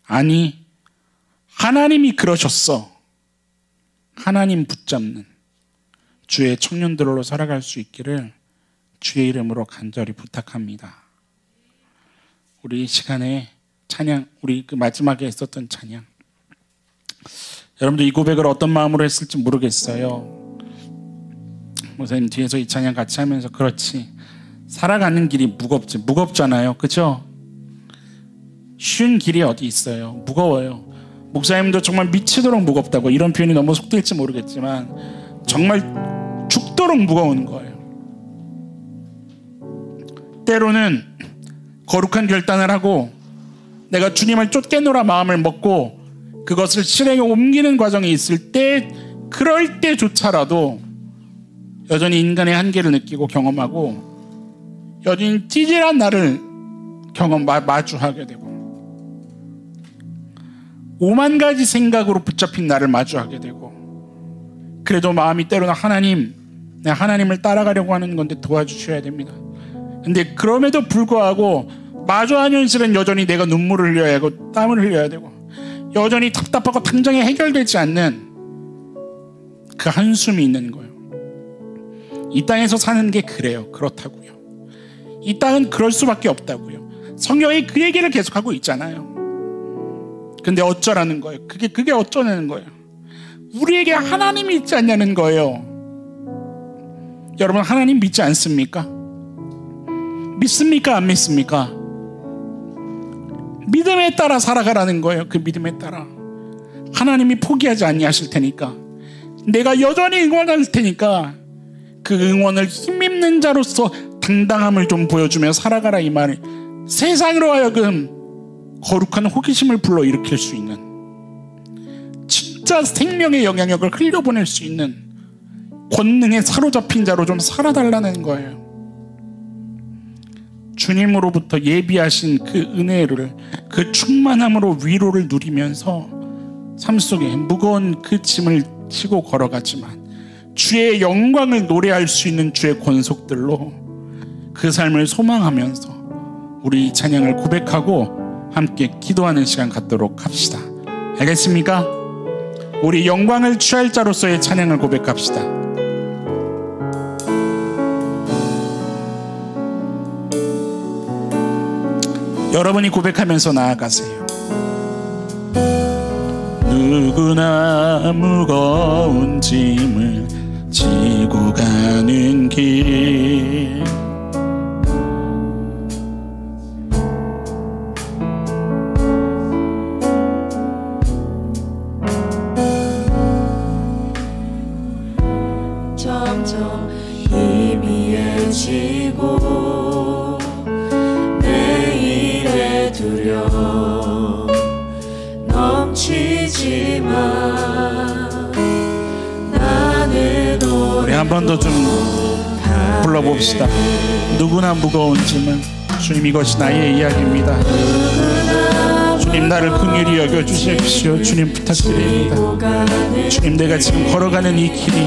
Speaker 1: 아니 하나님이 그러셨어. 하나님 붙잡는 주의 청년들로 살아갈 수 있기를 주의 이름으로 간절히 부탁합니다. 우리 이 시간에 찬양, 우리 그 마지막에 했었던 찬양, 여러분들 이 고백을 어떤 마음으로 했을지 모르겠어요. 목사님 뒤에서 이 찬양 같이 하면서 그렇지, 살아가는 길이 무겁잖아요. 그렇죠? 쉬운 길이 어디 있어요? 무거워요. 목사님도 정말 미치도록 무겁다고, 이런 표현이 너무 속될지 모르겠지만 정말 죽도록 무거운 거예요. 때로는 거룩한 결단을 하고 내가 주님을 쫓겠노라 마음을 먹고 그것을 실행에 옮기는 과정에 있을 때, 그럴 때조차라도 여전히 인간의 한계를 느끼고 경험하고 여전히 찌질한 나를 마주하게 되고 오만 가지 생각으로 붙잡힌 나를 마주하게 되고, 그래도 마음이 때로는 내가 하나님을 따라가려고 하는 건데 도와주셔야 됩니다. 근데 그럼에도 불구하고 마주하는 현실은 여전히 내가 눈물을 흘려야 하고 땀을 흘려야 되고 여전히 답답하고 당장에 해결되지 않는 그 한숨이 있는 거예요. 이 땅에서 사는 게 그렇다고요. 이 땅은 그럴 수밖에 없다고요. 성경이 그 얘기를 계속하고 있잖아요. 근데 어쩌라는 거예요? 그게 어쩌냐는 거예요? 우리에게 하나님이 있지 않냐는 거예요. 여러분 하나님 믿지 않습니까? 믿습니까? 안 믿습니까? 믿음에 따라 살아가라는 거예요. 그 믿음에 따라 하나님이 포기하지 아니하실 테니까, 내가 여전히 응원할 테니까 그 응원을 힘입는 자로서 당당함을 좀 보여주며 살아가라, 이 말을 세상으로 하여금 거룩한 호기심을 불러일으킬 수 있는, 진짜 생명의 영향력을 흘려보낼 수 있는 권능에 사로잡힌 자로 좀 살아달라는 거예요. 주님으로부터 예비하신 그 은혜를, 그 충만함으로 위로를 누리면서 삶 속에 무거운 그 짐을 지고 걸어가지만 주의 영광을 노래할 수 있는 주의 권속들로 그 삶을 소망하면서 우리 이 찬양을 고백하고 함께 기도하는 시간 갖도록 합시다. 알겠습니까? 우리 영광을 취할 자로서의 찬양을 고백합시다. 여러분이 고백하면서 나아가세요. 누구나 무거운 짐을 지고 가는 길
Speaker 2: 점점 희미해지고 내일의 두려움 넘치지만 나는
Speaker 1: 우리 한 번 더 좀 불러봅시다. 누구나 무거운 짐은 주님 이것이 나의 이야기입니다. 주님 나를 긍휼히 여겨주십시오. 주님 부탁드립니다. 주님 내가 지금 걸어가는 이 길이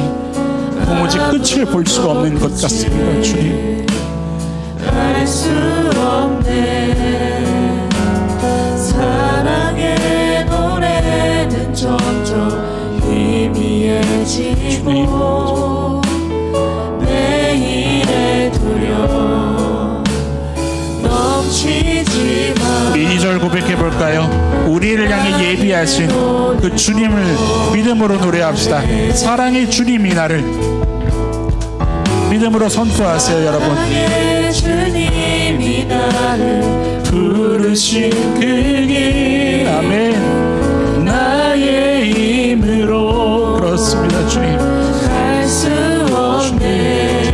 Speaker 1: 도무지 끝을 볼 수가 없는 것 같습니다. 주님
Speaker 2: 알 수 없네. 사랑의 노래는 점점 희미해지고 내일의 두려움 넘치지만
Speaker 1: 우리 2절 고백해볼까요? 우리를 향해 예비하신 그 주님을 믿음으로 노래합시다. 사랑의 주님이 나를 믿음으로 선포하세요. 여러분
Speaker 2: 주님이 나를
Speaker 1: 부르신 그 길 아멘 나의 힘으로 그렇습니다. 주님
Speaker 2: 알 수 없네.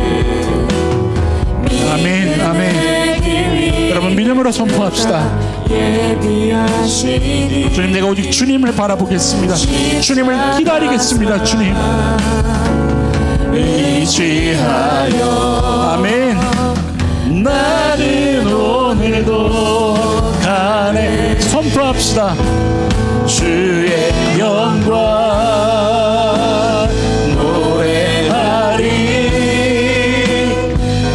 Speaker 1: 아멘 아멘. 여러분 믿음으로 선포합시다.
Speaker 2: 예비하시니
Speaker 1: 주님 내가 오직 주님을 바라보겠습니다. 주님을 기다리겠습니다. 주님 의지하여 아멘. 나는 오늘도 가네 선포합시다. 주의 영광 노래하리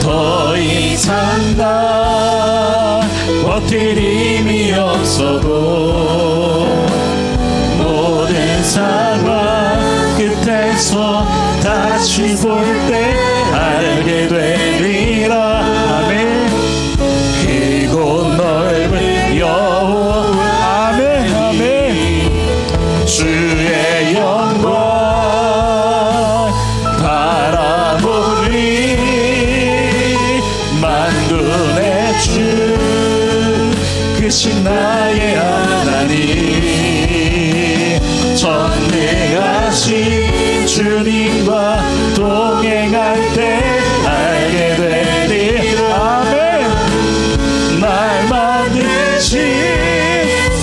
Speaker 1: 더 이상 나 버틸 힘이 없어도 모든 상황 끝에서 다시 볼 때 알게 되리라 아멘. 크고 넓은 여호와 아멘 아멘. 주의 영광 바라보리 만군의 주 그신 나의 하나님 전능하신 주님과 동행할 때 알게 되리 아멘. 날 만드신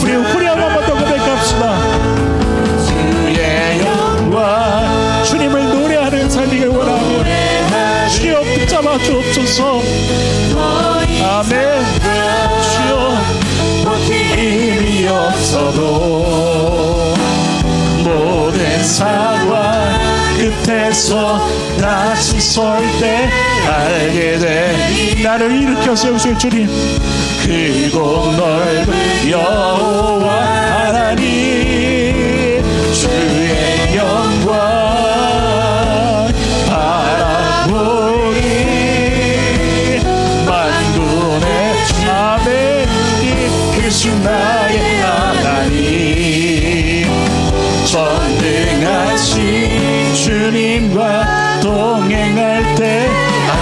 Speaker 1: 우리 후렴 한 번 더 고백합시다. 주의 영광 주님을 노래하는 삶이길 원하며 주여 붙잡아 주옵소서 아멘. 주여 힘이 없어도 모든 상황 끝에서 다시 설 때 알게 돼 나를 일으켜 세우실 주님 크고 넓은 여호와 하나님 주의 영광 바라보리 만군의 아멘. 크신 나의 하나님 전능하신 주님과 동행할 때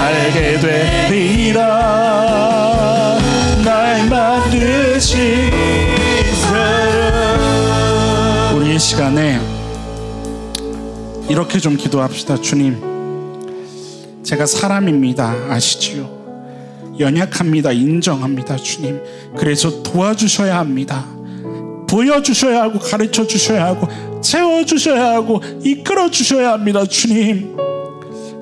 Speaker 1: 알게 되리라 날 만드신 사랑. 우리 이 시간에 이렇게 좀 기도합시다. 주님 제가 사람입니다. 아시지요? 연약합니다. 인정합니다. 주님 그래서 도와주셔야 합니다. 보여주셔야 하고 가르쳐주셔야 하고 채워주셔야 하고 이끌어주셔야 합니다. 주님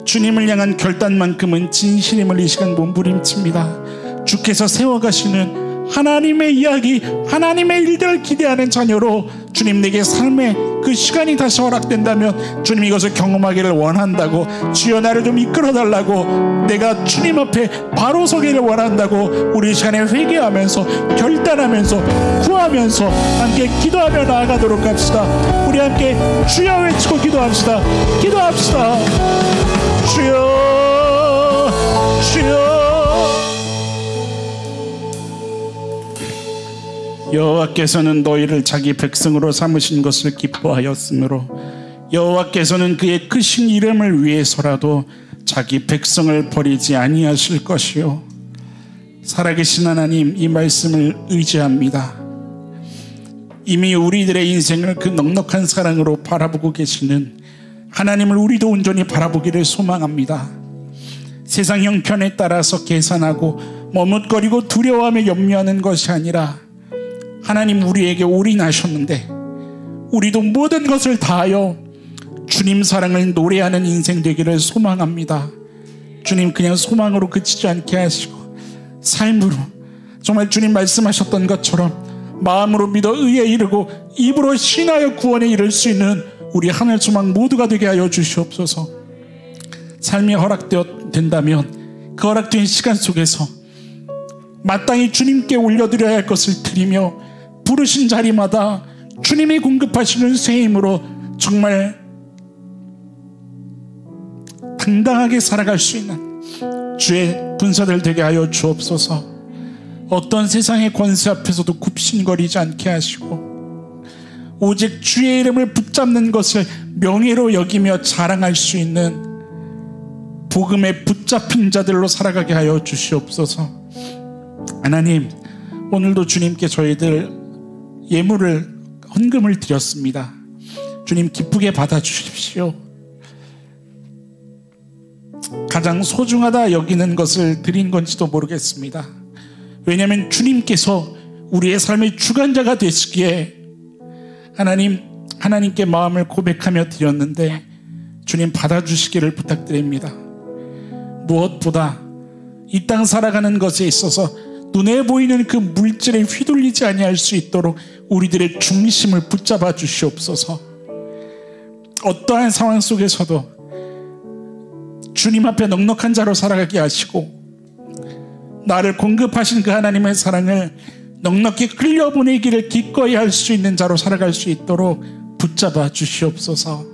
Speaker 1: 주님을 향한 결단만큼은 진실임을 이 시간 몸부림칩니다. 주께서 세워가시는 하나님의 이야기 하나님의 일들을 기대하는 자녀로 주님 내게 삶의 그 시간이 다시 허락된다면 주님 이것을 경험하기를 원한다고 주여 나를 좀 이끌어달라고 내가 주님 앞에 바로 서기를 원한다고 우리 시간에 회개하면서 결단하면서 구하면서 함께 기도하며 나아가도록 합시다. 우리 함께 주여 외치고 기도합시다. 기도합시다. 주여 주여 여호와께서는 너희를 자기 백성으로 삼으신 것을 기뻐하였으므로 여호와께서는 그의 크신 이름을 위해서라도 자기 백성을 버리지 아니하실 것이요, 살아계신 하나님, 이 말씀을 의지합니다. 이미 우리들의 인생을 그 넉넉한 사랑으로 바라보고 계시는 하나님을 우리도 온전히 바라보기를 소망합니다. 세상 형편에 따라서 계산하고 머뭇거리고 두려워하며 염려하는 것이 아니라, 하나님 우리에게 올인하셨는데 우리도 모든 것을 다하여 주님 사랑을 노래하는 인생 되기를 소망합니다. 주님, 그냥 소망으로 그치지 않게 하시고 삶으로, 정말 주님 말씀하셨던 것처럼 마음으로 믿어 의에 이르고 입으로 신하여 구원에 이를 수 있는 우리 하늘 소망 모두가 되게 하여 주시옵소서. 삶이 허락된다면 그 허락된 시간 속에서 마땅히 주님께 올려드려야 할 것을 드리며, 부르신 자리마다 주님이 공급하시는 새 힘으로 정말 당당하게 살아갈 수 있는 주의 분사들 되게 하여 주옵소서. 어떤 세상의 권세 앞에서도 굽신거리지 않게 하시고, 오직 주의 이름을 붙잡는 것을 명예로 여기며 자랑할 수 있는 복음에 붙잡힌 자들로 살아가게 하여 주시옵소서. 하나님, 오늘도 주님께 저희들 예물을, 헌금을 드렸습니다. 주님, 기쁘게 받아주십시오. 가장 소중하다 여기는 것을 드린 건지도 모르겠습니다. 왜냐하면 주님께서 우리의 삶의 주관자가 되시기에 하나님께 마음을 고백하며 드렸는데, 주님 받아주시기를 부탁드립니다. 무엇보다 이 땅 살아가는 것에 있어서 눈에 보이는 그 물질에 휘둘리지 아니할 수 있도록 우리들의 중심을 붙잡아 주시옵소서. 어떠한 상황 속에서도 주님 앞에 넉넉한 자로 살아가게 하시고, 나를 공급하신 그 하나님의 사랑을 넉넉히 흘려보내기를 기꺼이 할 수 있는 자로 살아갈 수 있도록 붙잡아 주시옵소서.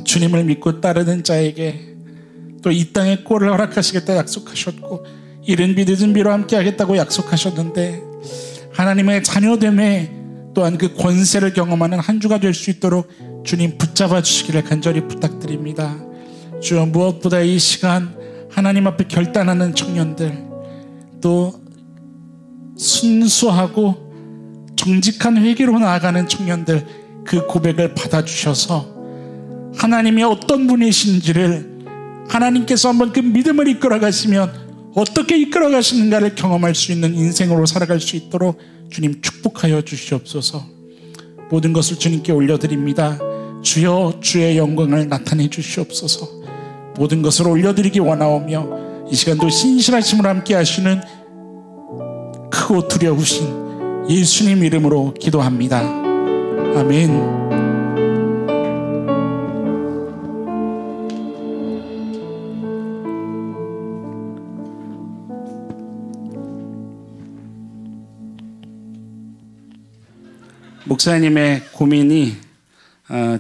Speaker 1: 주님을 믿고 따르는 자에게 또 이 땅의 꼴을 허락하시겠다 약속하셨고, 이른 비 늦은 비로 함께 하겠다고 약속하셨는데, 하나님의 자녀됨에 또한 그 권세를 경험하는 한 주가 될 수 있도록 주님 붙잡아 주시기를 간절히 부탁드립니다. 주여, 무엇보다 이 시간 하나님 앞에 결단하는 청년들, 또 순수하고 정직한 회개로 나아가는 청년들, 그 고백을 받아주셔서 하나님이 어떤 분이신지를 하나님께서 한번 그 믿음을 이끌어 가시면 어떻게 이끌어 가시는가를 경험할 수 있는 인생으로 살아갈 수 있도록 주님 축복하여 주시옵소서. 모든 것을 주님께 올려드립니다. 주여, 주의 영광을 나타내 주시옵소서. 모든 것을 올려드리기 원하오며, 이 시간도 신실하심으로 함께 하시는 크고 두려우신 예수님 이름으로 기도합니다. 아멘. 목사님의 고민이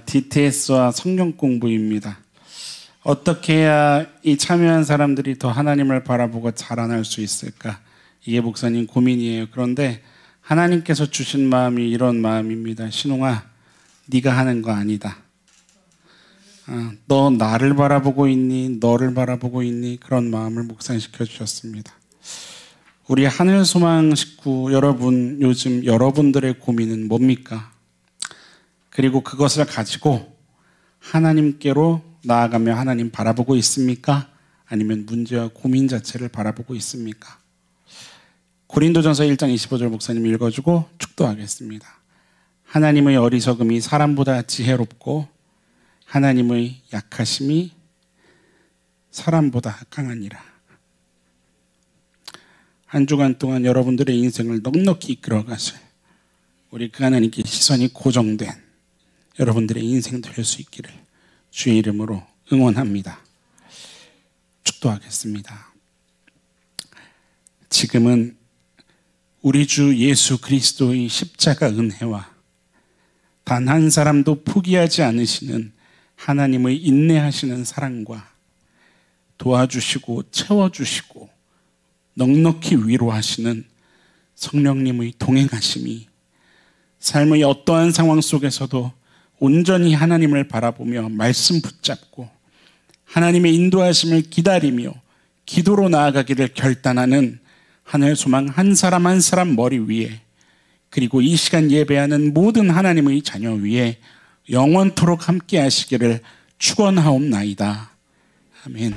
Speaker 1: DTS와 성경 공부입니다. 어떻게 해야 이 참여한 사람들이 더 하나님을 바라보고 자라날 수 있을까? 이게 목사님 고민이에요. 그런데 하나님께서 주신 마음이 이런 마음입니다. 신홍아, 네가 하는 거 아니다. 너 나를 바라보고 있니? 너를 바라보고 있니? 그런 마음을 묵상시켜 주셨습니다. 우리 하늘소망 식구 여러분, 요즘 여러분들의 고민은 뭡니까? 그리고 그것을 가지고 하나님께로 나아가며 하나님 바라보고 있습니까? 아니면 문제와 고민 자체를 바라보고 있습니까? 고린도전서 1장 25절 목사님 읽어주고 축도하겠습니다. 하나님의 어리석음이 사람보다 지혜롭고 하나님의 약하심이 사람보다 강하니라. 한 주간 동안 여러분들의 인생을 넉넉히 이끌어가실 우리 그 하나님께 시선이 고정된 여러분들의 인생 될 수 있기를 주의 이름으로 응원합니다. 축도하겠습니다. 지금은 우리 주 예수 그리스도의 십자가 은혜와 단 한 사람도 포기하지 않으시는 하나님의 인내하시는 사랑과 도와주시고 채워주시고 넉넉히 위로하시는 성령님의 동행하심이 삶의 어떠한 상황 속에서도 온전히 하나님을 바라보며 말씀 붙잡고 하나님의 인도하심을 기다리며 기도로 나아가기를 결단하는 하늘 소망 한 사람 한 사람 머리 위에, 그리고 이 시간 예배하는 모든 하나님의 자녀 위에 영원토록 함께 하시기를 축원하옵나이다. 아멘.